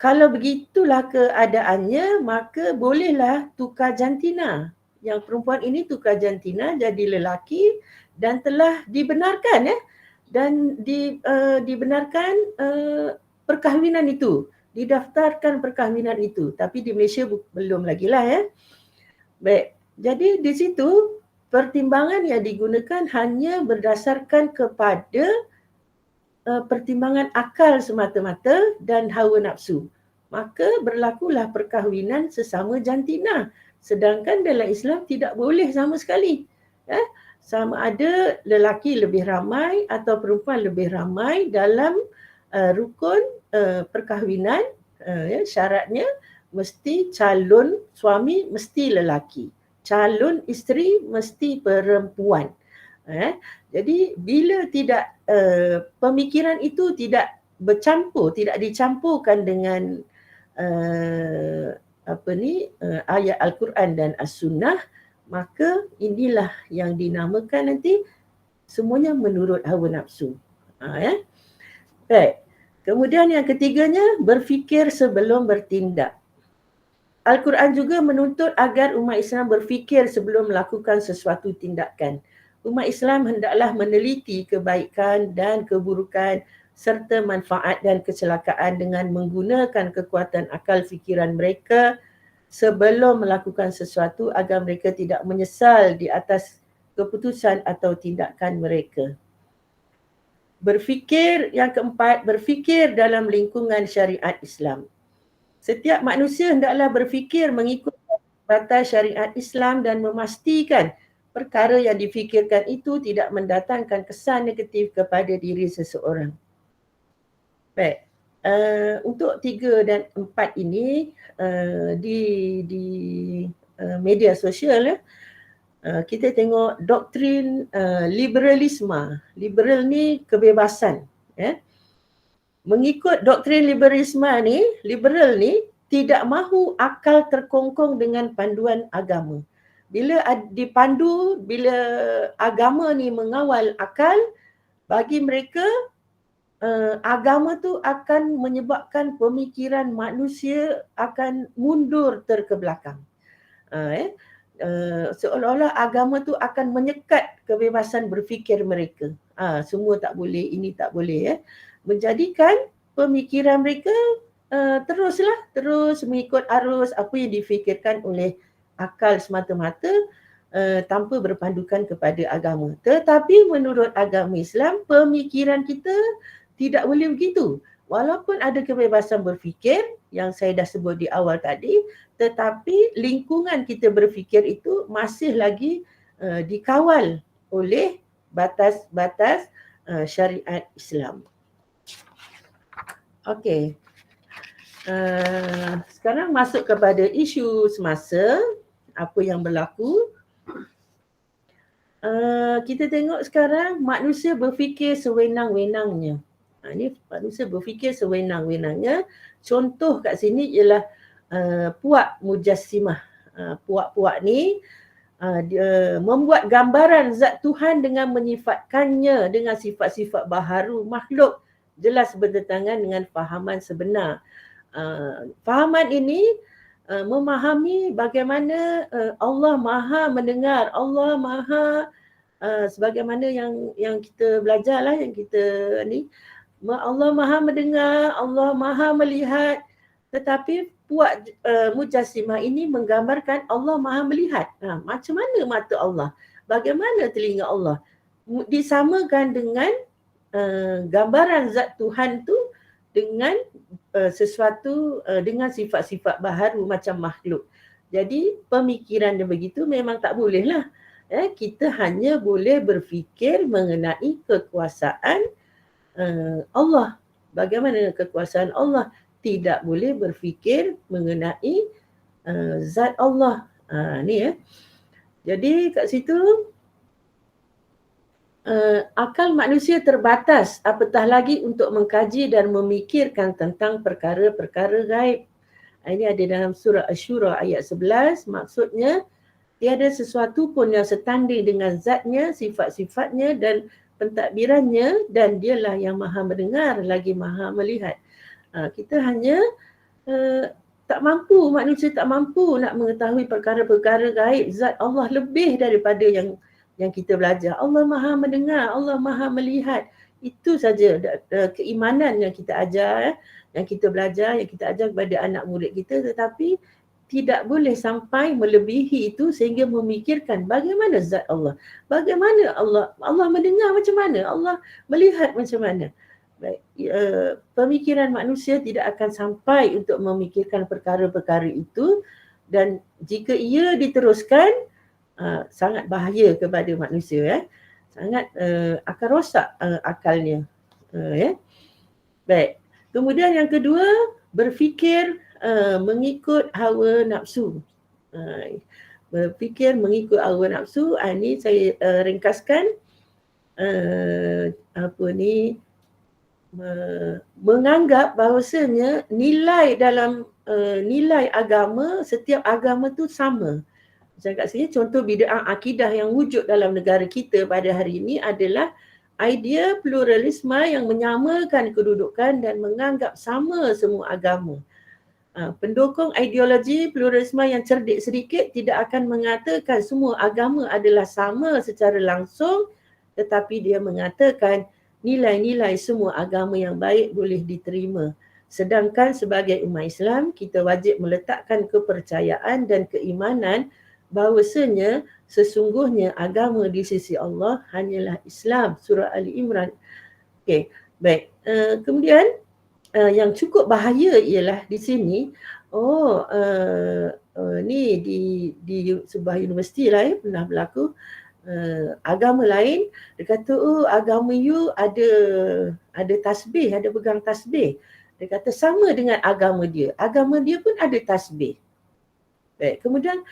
kalau begitulah keadaannya, maka bolehlah tukar jantina. Yang perempuan ini tukar jantina jadi lelaki dan telah dibenarkan, dan dibenarkan perkahwinan itu, didaftarkan perkahwinan itu. Tapi di Malaysia belum lagi lah, Baik, jadi di situ pertimbangan yang digunakan hanya berdasarkan kepada pertimbangan akal semata-mata dan hawa nafsu. Maka berlakulah perkahwinan sesama jantina. Sedangkan dalam Islam tidak boleh sama sekali. Sama ada lelaki lebih ramai atau perempuan lebih ramai dalam rukun perkahwinan, syaratnya mesti calon suami mesti lelaki, calon isteri mesti perempuan. Jadi bila tidak pemikiran itu tidak bercampur, tidak dicampurkan dengan ayat Al-Quran dan As-Sunnah, maka inilah yang dinamakan nanti semuanya menurut hawa nafsu. Baik. Kemudian yang ketiganya, berfikir sebelum bertindak. Al-Quran juga menuntut agar umat Islam berfikir sebelum melakukan sesuatu tindakan. Umat Islam hendaklah meneliti kebaikan dan keburukan serta manfaat dan kecelakaan dengan menggunakan kekuatan akal fikiran mereka sebelum melakukan sesuatu agar mereka tidak menyesal di atas keputusan atau tindakan mereka. Berfikir, yang keempat, berfikir dalam lingkungan syariat Islam. Setiap manusia hendaklah berfikir mengikut batas syariat Islam dan memastikan perkara yang difikirkan itu tidak mendatangkan kesan negatif kepada diri seseorang. Baik, untuk 3 dan 4 ini di media sosial, kita tengok doktrin liberalisme. Liberal ni kebebasan. Mengikut doktrin liberal ni tidak mahu akal terkongkong dengan panduan agama. Bila dipandu, bila agama ni mengawal akal, bagi mereka agama tu akan menyebabkan pemikiran manusia akan mundur terkebelakang. Seolah-olah agama tu akan menyekat kebebasan berfikir mereka. Semua tak boleh, ini tak boleh. Menjadikan pemikiran mereka terus mengikut arus apa yang difikirkan oleh akal semata-mata tanpa berpandukan kepada agama. Tetapi menurut agama Islam, pemikiran kita tidak boleh begitu. Walaupun ada kebebasan berfikir yang saya dah sebut di awal tadi, tetapi lingkungan kita berfikir itu masih lagi dikawal oleh batas-batas syariat Islam. Okey. Sekarang masuk kepada isu semasa, apa yang berlaku. Kita tengok sekarang manusia berfikir sewenang-wenangnya. Ini manusia berfikir sewenang-wenangnya. Contoh kat sini ialah puak mujassimah. Puak-puak ni dia membuat gambaran zat Tuhan dengan menyifatkannya dengan sifat-sifat baharu makhluk, jelas bertentangan dengan fahaman sebenar. Fahaman ini memahami bagaimana Allah Maha mendengar, Allah Maha sebagaimana yang kita belajarlah, yang kita ni, Allah Maha mendengar, Allah Maha melihat. Tetapi puak mujassimah ini menggambarkan Allah Maha melihat. Macam mana mata Allah? Bagaimana telinga Allah? Disamakan dengan gambaran zat Tuhan tu dengan sesuatu dengan sifat-sifat baharu macam makhluk. Jadi pemikiran dia begitu memang tak boleh lah. Kita hanya boleh berfikir mengenai kekuasaan Allah. bagaimana kekuasaan Allah, tidak boleh berfikir mengenai zat Allah. Ni ya. Jadi kat situ akal manusia terbatas, apatah lagi untuk mengkaji dan memikirkan tentang perkara-perkara gaib. Ini ada dalam surah Asy-Syura ayat 11. Maksudnya, tiada sesuatu pun yang setanding dengan zatnya, sifat-sifatnya dan pentadbirannya, dan dialah yang maha mendengar lagi maha melihat. Kita hanya tak mampu, manusia tak mampu nak mengetahui perkara-perkara gaib. Zat Allah lebih daripada yang kita belajar. Allah maha mendengar, Allah maha melihat. Itu saja keimanan yang kita ajar, yang kita belajar, yang kita ajar kepada anak murid kita, tetapi tidak boleh sampai melebihi itu sehingga memikirkan bagaimana zat Allah. Bagaimana Allah mendengar macam mana, Allah melihat macam mana. Baik, pemikiran manusia tidak akan sampai untuk memikirkan perkara-perkara itu, dan jika ia diteruskan sangat bahaya kepada manusia, sangat akan rosak akalnya. Ya. Baik. Kemudian yang kedua, berfikir mengikut hawa nafsu. Berfikir mengikut hawa nafsu, ini saya ringkaskan. Menganggap bahawasanya nilai dalam nilai agama, setiap agama tu sama. Macam kat sini contoh bid'ah akidah yang wujud dalam negara kita pada hari ini adalah idea pluralisme yang menyamakan kedudukan dan menganggap sama semua agama. Pendukung ideologi pluralisme yang cerdik sedikit tidak akan mengatakan semua agama adalah sama secara langsung, tetapi dia mengatakan nilai-nilai semua agama yang baik boleh diterima. Sedangkan sebagai umat Islam, kita wajib meletakkan kepercayaan dan keimanan bahawasanya sesungguhnya agama di sisi Allah hanyalah Islam. Surah Ali Imran. Okey, baik. Kemudian yang cukup bahaya ialah di sini, ni di sebuah universiti lah pernah berlaku, agama lain dia kata agama you ada tasbih, ada pegang tasbih. Dia kata sama dengan agama dia pun ada tasbih. Baik, kemudian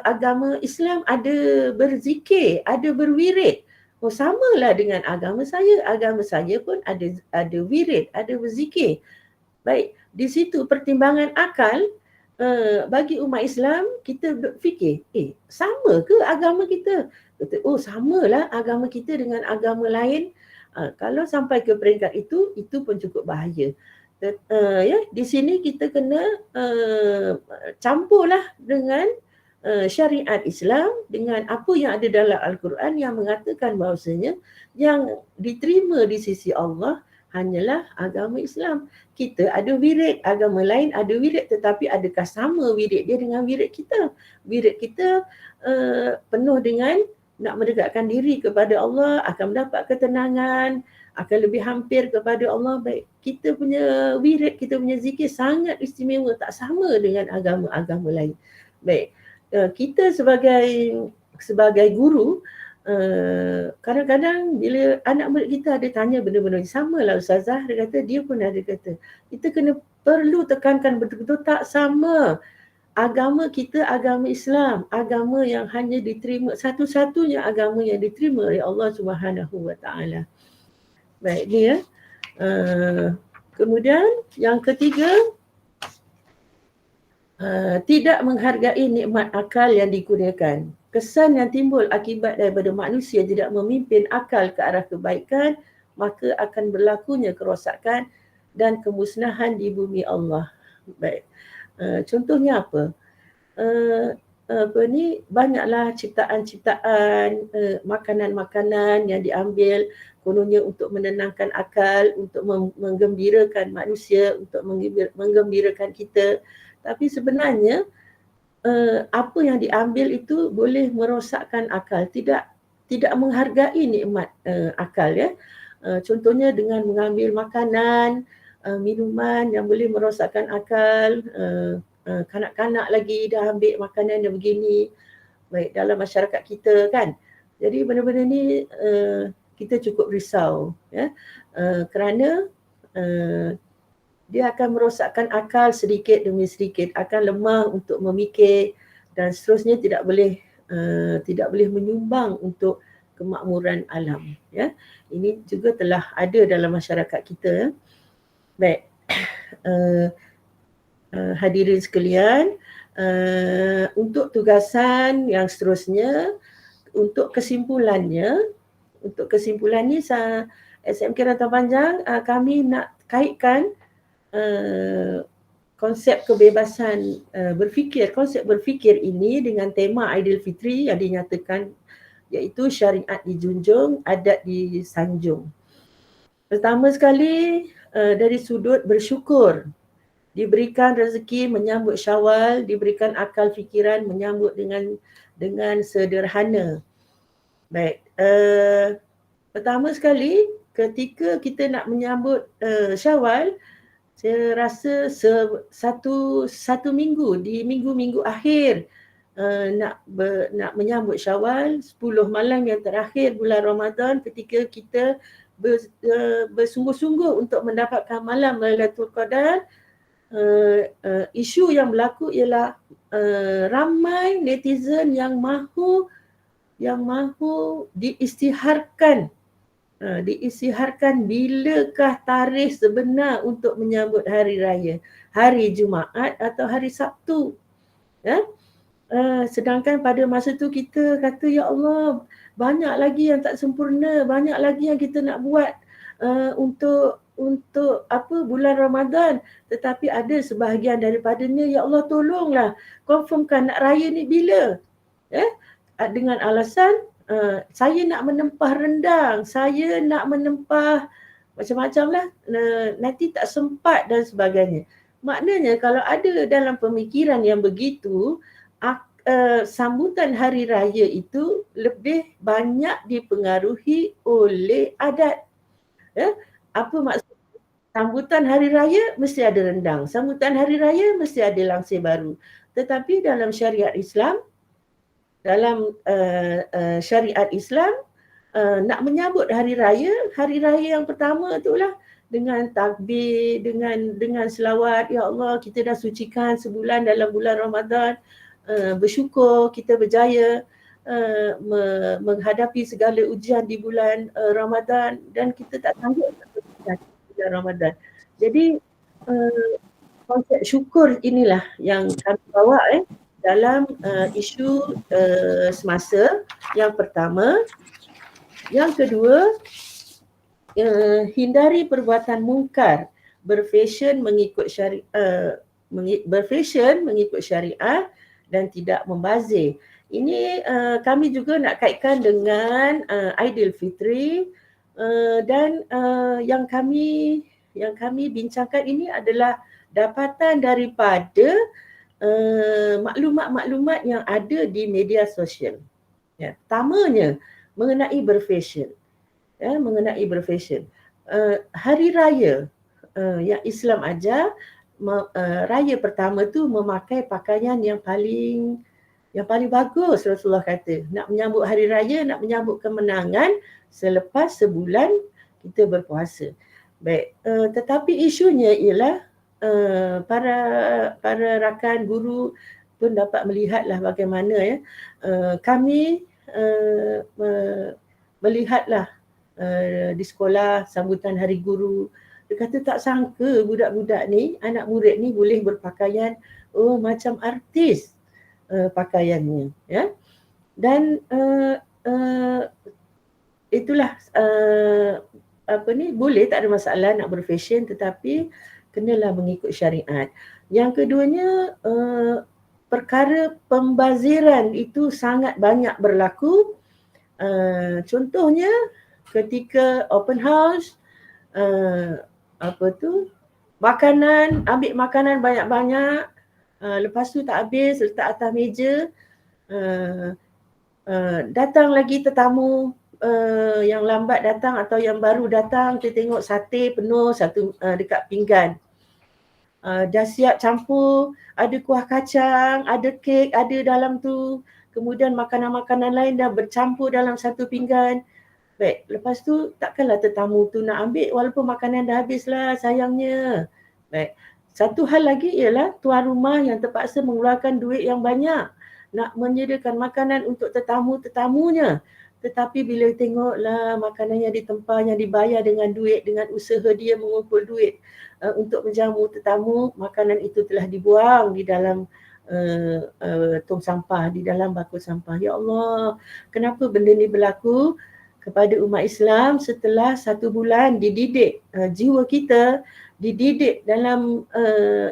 agama Islam ada berzikir, ada berwirid. Samalah dengan agama saya pun ada wirid, ada berzikir. Baik, di situ pertimbangan akal bagi umat Islam, kita fikir, sama ke agama kita? Kata, samalah agama kita dengan agama lain. Kalau sampai ke peringkat itu pun cukup bahaya. Di sini kita kena campurlah dengan syariat Islam dengan apa yang ada dalam Al-Quran yang mengatakan bahawasanya yang diterima di sisi Allah hanyalah agama Islam. Kita ada wirid, agama lain ada wirid, tetapi adakah sama wirid dia dengan wirid kita? Wirid kita penuh dengan nak mendekatkan diri kepada Allah, akan mendapat ketenangan, akan lebih hampir kepada Allah. Baik, kita punya wirid, kita punya zikir sangat istimewa, tak sama dengan agama-agama lain. Baik, kita sebagai guru, kadang-kadang bila anak murid kita ada tanya benda-benda sama lah Ustazah, dia kata dia pun ada kata, kita perlu tekankan betul-betul tak sama. Agama kita agama Islam, agama yang hanya diterima, satu-satunya agama yang diterima oleh Allah Subhanahu Wa Taala. Baik, ni ya. Kemudian yang ketiga, tidak menghargai nikmat akal yang dikurniakan. Kesan yang timbul akibat daripada manusia tidak memimpin akal ke arah kebaikan, maka akan berlakunya kerosakan dan kemusnahan di bumi Allah. Baik. Contohnya apa? Banyaklah ciptaan-ciptaan, makanan-makanan yang diambil kononnya untuk menenangkan akal, untuk menggembirakan manusia, untuk menggembirakan kita. Tapi sebenarnya apa yang diambil itu boleh merosakkan akal, tidak menghargai nikmat akal ya. Contohnya dengan mengambil makanan, minuman yang boleh merosakkan akal, kanak-kanak lagi dah ambil makanan yang begini. Baik, dalam masyarakat kita kan. Jadi benda-benda ni kita cukup risau, ya, kerana dia akan merosakkan akal sedikit demi sedikit, akan lemah untuk memikir dan seterusnya, tidak boleh menyumbang untuk kemakmuran alam, ya. Ini juga telah ada dalam masyarakat kita. Baik, hadirin sekalian, untuk tugasan yang seterusnya, untuk kesimpulannya SMK Rantau Panjang, kami nak kaitkan konsep kebebasan konsep berfikir ini dengan tema Aidilfitri yang dinyatakan, iaitu syariat dijunjung, adat disanjung. Pertama sekali, dari sudut bersyukur, diberikan rezeki menyambut Syawal, diberikan akal fikiran menyambut dengan sederhana. Baik, pertama sekali ketika kita nak menyambut Syawal, saya rasa satu minggu, di minggu-minggu akhir nak menyambut Syawal, 10 malam yang terakhir bulan Ramadan, ketika kita bersungguh-sungguh untuk mendapatkan malam Lailatul Qadar, isu yang berlaku ialah ramai netizen yang mahu diisytiharkan bilakah tarikh sebenar untuk menyambut hari raya, hari Jumaat atau hari Sabtu, ya. Sedangkan pada masa tu kita kata, ya Allah, banyak lagi yang tak sempurna, banyak lagi yang kita nak buat untuk bulan Ramadan, tetapi ada sebahagian daripadanya, ya Allah tolonglah confirmkan nak raya ni bila, ya, dengan alasan saya nak menempah rendang, saya nak menempah macam-macam lah, nanti tak sempat dan sebagainya. Maknanya kalau ada dalam pemikiran yang begitu, sambutan hari raya itu lebih banyak dipengaruhi oleh adat, ya. Apa maksud? Sambutan hari raya mesti ada rendang, sambutan hari raya mesti ada langsir baru. Tetapi dalam syariat Islam, nak menyambut hari raya yang pertama itulah dengan takbir, dengan selawat, ya Allah kita dah sucikan sebulan dalam bulan Ramadan, bersyukur kita berjaya menghadapi segala ujian di bulan Ramadan, dan kita tak sanggup bulan Ramadan. Jadi konsep syukur inilah yang kami bawa dalam isu semasa yang pertama. Yang kedua, hindari perbuatan mungkar, berfashion mengikut syariat dan tidak membazir. Ini kami juga nak kaitkan dengan Aidilfitri, dan yang kami bincangkan ini adalah dapatan daripada maklumat-maklumat yang ada di media sosial. Ya, pertamanya mengenai berfashion. Ya, hari raya yang Islam ajar, raya pertama tu memakai pakaian yang paling bagus. Rasulullah kata, nak menyambut hari raya, nak menyambut kemenangan selepas sebulan kita berpuasa. Baik, tetapi isunya ialah para rakan guru pun dapat melihatlah bagaimana, ya, kami melihatlah di sekolah sambutan hari guru. Dia kata tak sangka budak-budak ni, anak murid ni boleh berpakaian macam artis pakaiannya, ya. Dan itulah boleh, tak ada masalah nak berfashion, tetapi kenalah mengikut syariat. Yang keduanya, perkara pembaziran itu sangat banyak berlaku. Contohnya ketika open house, ambil makanan banyak-banyak, lepas tu tak habis, letak atas meja, datang lagi tetamu yang lambat datang atau yang baru datang, kita tengok sate penuh satu dekat pinggan. Dah siap campur, ada kuah kacang, ada kek, ada dalam tu. Kemudian makanan-makanan lain dah bercampur dalam satu pinggan. Baik, lepas tu takkanlah tetamu tu nak ambil walaupun makanan dah habis lah, sayangnya. Baik, satu hal lagi ialah tuan rumah yang terpaksa mengeluarkan duit yang banyak nak menyediakan makanan untuk tetamu-tetamunya. Tetapi bila tengoklah makanan yang ditempah, yang dibayar dengan duit, dengan usaha dia mengumpul duit untuk menjamu tetamu, makanan itu telah dibuang di dalam tong sampah, di dalam bakul sampah. Ya Allah, kenapa benda ni berlaku kepada umat Islam setelah 1 bulan dididik jiwa kita, dididik dalam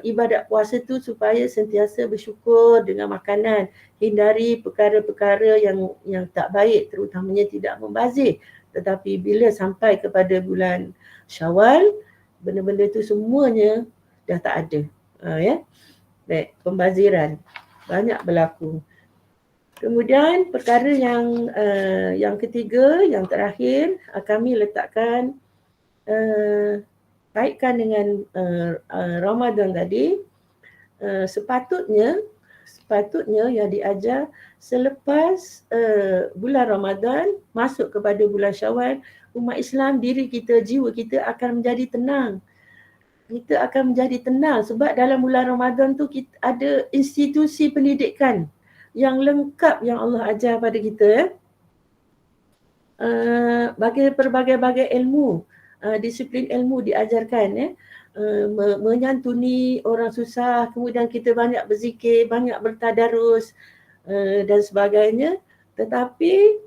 ibadat puasa tu supaya sentiasa bersyukur dengan makanan, hindari perkara-perkara yang tak baik, terutamanya tidak membazir. Tetapi bila sampai kepada bulan Syawal, benda-benda tu semuanya dah tak ada. Ya. Baik, pembaziran banyak berlaku. Kemudian perkara yang ketiga, yang terakhir, kami letakkan kaitkan dengan Ramadan tadi. Sepatutnya yang diajar selepas bulan Ramadan masuk kepada bulan Syawal, umat Islam, diri kita, jiwa kita akan menjadi tenang. Kita akan menjadi tenang sebab dalam bulan Ramadan tu kita ada institusi pendidikan yang lengkap yang Allah ajar pada kita, bagi berbagai-bagai ilmu, disiplin ilmu diajarkan, menyantuni orang susah, kemudian kita banyak berzikir, banyak bertadarus dan sebagainya. Tetapi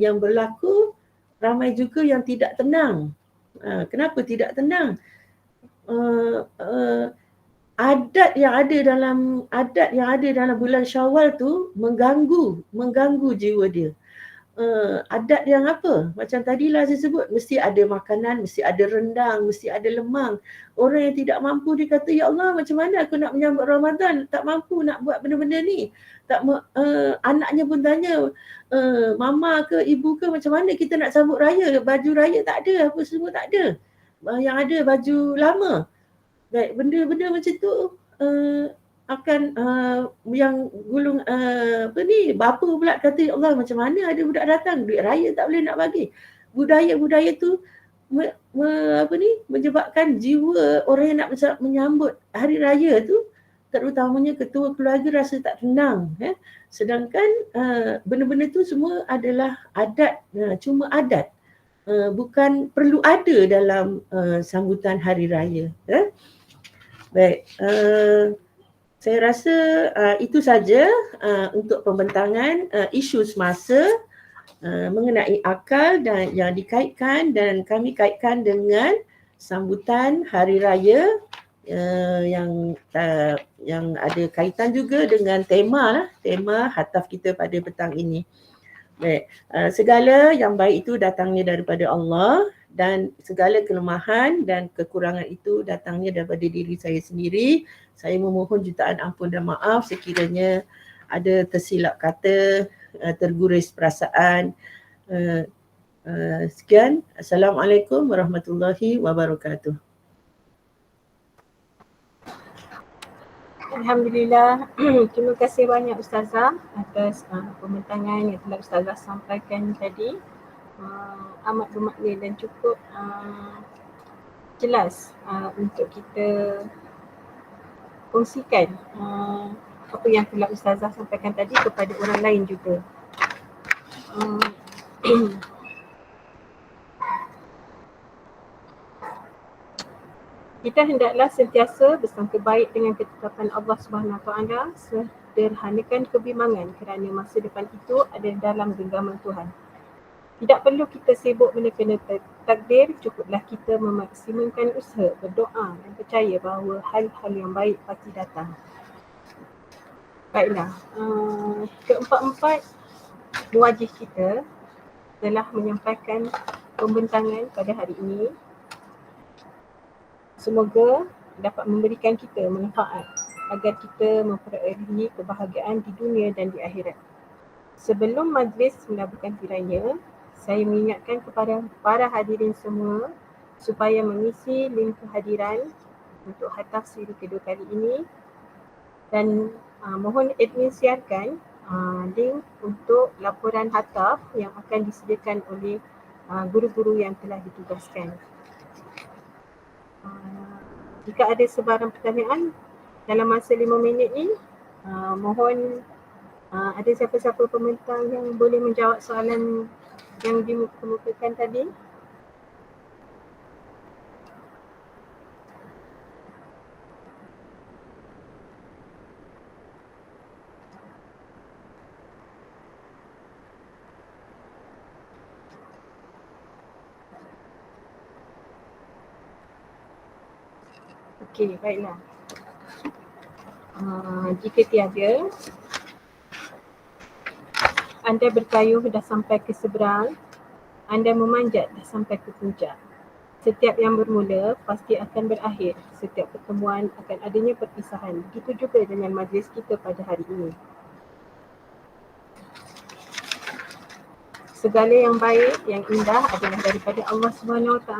yang berlaku ramai juga yang tidak tenang. Kenapa tidak tenang? Adat yang ada dalam bulan Syawal tu mengganggu jiwa dia. Adat yang apa? Macam tadilah saya sebut, mesti ada makanan, mesti ada rendang, mesti ada lemang. Orang yang tidak mampu dia kata, ya Allah, macam mana aku nak menyambut Ramadan? Tak mampu nak buat benda-benda ni. Anaknya pun tanya, mama ke ibu ke, macam mana kita nak sambut raya? Baju raya tak ada, apa semua tak ada. Yang ada baju lama. Baik, benda-benda macam tu akan yang gulung bapa pula kata, ya Allah, macam mana ada budak datang, duit raya tak boleh nak bagi. Budaya tu menyebabkan jiwa orang yang nak menyambut hari raya tu, terutamanya ketua keluarga, rasa tak tenang. Sedangkan benda-benda tu semua adalah adat, cuma adat. Bukan perlu ada dalam sambutan hari raya. Baik, saya rasa itu saja untuk pembentangan isu semasa mengenai akal dan yang dikaitkan, dan kami kaitkan dengan sambutan hari raya yang ada kaitan juga dengan tema hataf kita pada petang ini. Baik, segala yang baik itu datangnya daripada Allah, dan segala kelemahan dan kekurangan itu datangnya daripada diri saya sendiri. Saya memohon jutaan ampun dan maaf sekiranya ada tersilap kata, terguris perasaan. Sekian. Assalamualaikum warahmatullahi wabarakatuh. Alhamdulillah. Terima kasih banyak Ustazah atas pembentangan yang telah Ustazah sampaikan tadi. Amat bermakna dan cukup jelas untuk kita kongsikan apa yang telah Ustazah sampaikan tadi kepada orang lain juga. Kita hendaklah sentiasa bersangka baik dengan ketetapan Allah SWT, sederhanakan kebimbangan kerana masa depan itu ada dalam genggaman Tuhan. Tidak perlu kita sibuk menekan takdir, cukuplah kita memaksimumkan usaha, berdoa dan percaya bahawa hal-hal yang baik pasti datang. Baiklah, keempat-empat muwajih kita telah menyampaikan pembentangan pada hari ini. Semoga dapat memberikan kita manfaat agar kita memperoleh kebahagiaan di dunia dan di akhirat. Sebelum majlis melabuhkan tirainya, saya mengingatkan kepada para hadirin semua supaya mengisi link kehadiran untuk hataf siri kedua kali ini, dan mohon admin siarkan link untuk laporan hataf yang akan disediakan oleh guru-guru yang telah ditugaskan. Jika ada sebarang pertanyaan dalam masa 5 minit ni, mohon ada siapa-siapa pembentang yang boleh menjawab soalan yang dikemukakan tadi? Okey, baiklah. Jika tiada, anda berkayuh dah sampai ke seberang, anda memanjat dah sampai ke puncak. Setiap yang bermula pasti akan berakhir. Setiap pertemuan akan adanya perpisahan. Begitu juga dengan majlis kita pada hari ini. Segala yang baik, yang indah adalah daripada Allah SWT.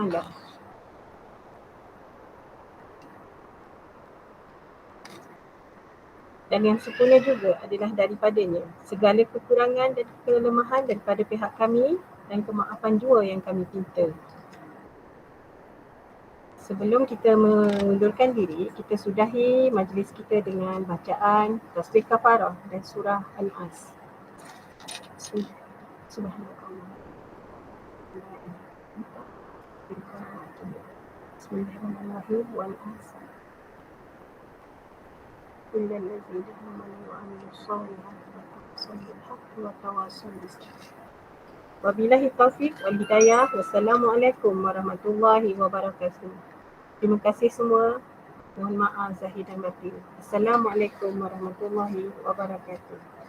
Dan yang sempurna juga adalah daripadanya. Segala kekurangan dan kelemahan daripada pihak kami dan kemaafan jua yang kami pinta. Sebelum kita mengundurkan diri, kita sudahi majlis kita dengan bacaan tasbih kafarah dan surah Al-As. Subhanallah. Bismillahirrahmanirrahim. Wal-As. إلا الذين آمنوا وعملوا الصالحات وتواصوا بالحق وتواصوا بالصبر. Wabillahi taufiq wal hidayah. Wassalamualaikum warahmatullahi wabarakatuh. Terima kasih semua. Mohon maaf zahir dan batin. Assalamualaikum warahmatullahi wabarakatuh.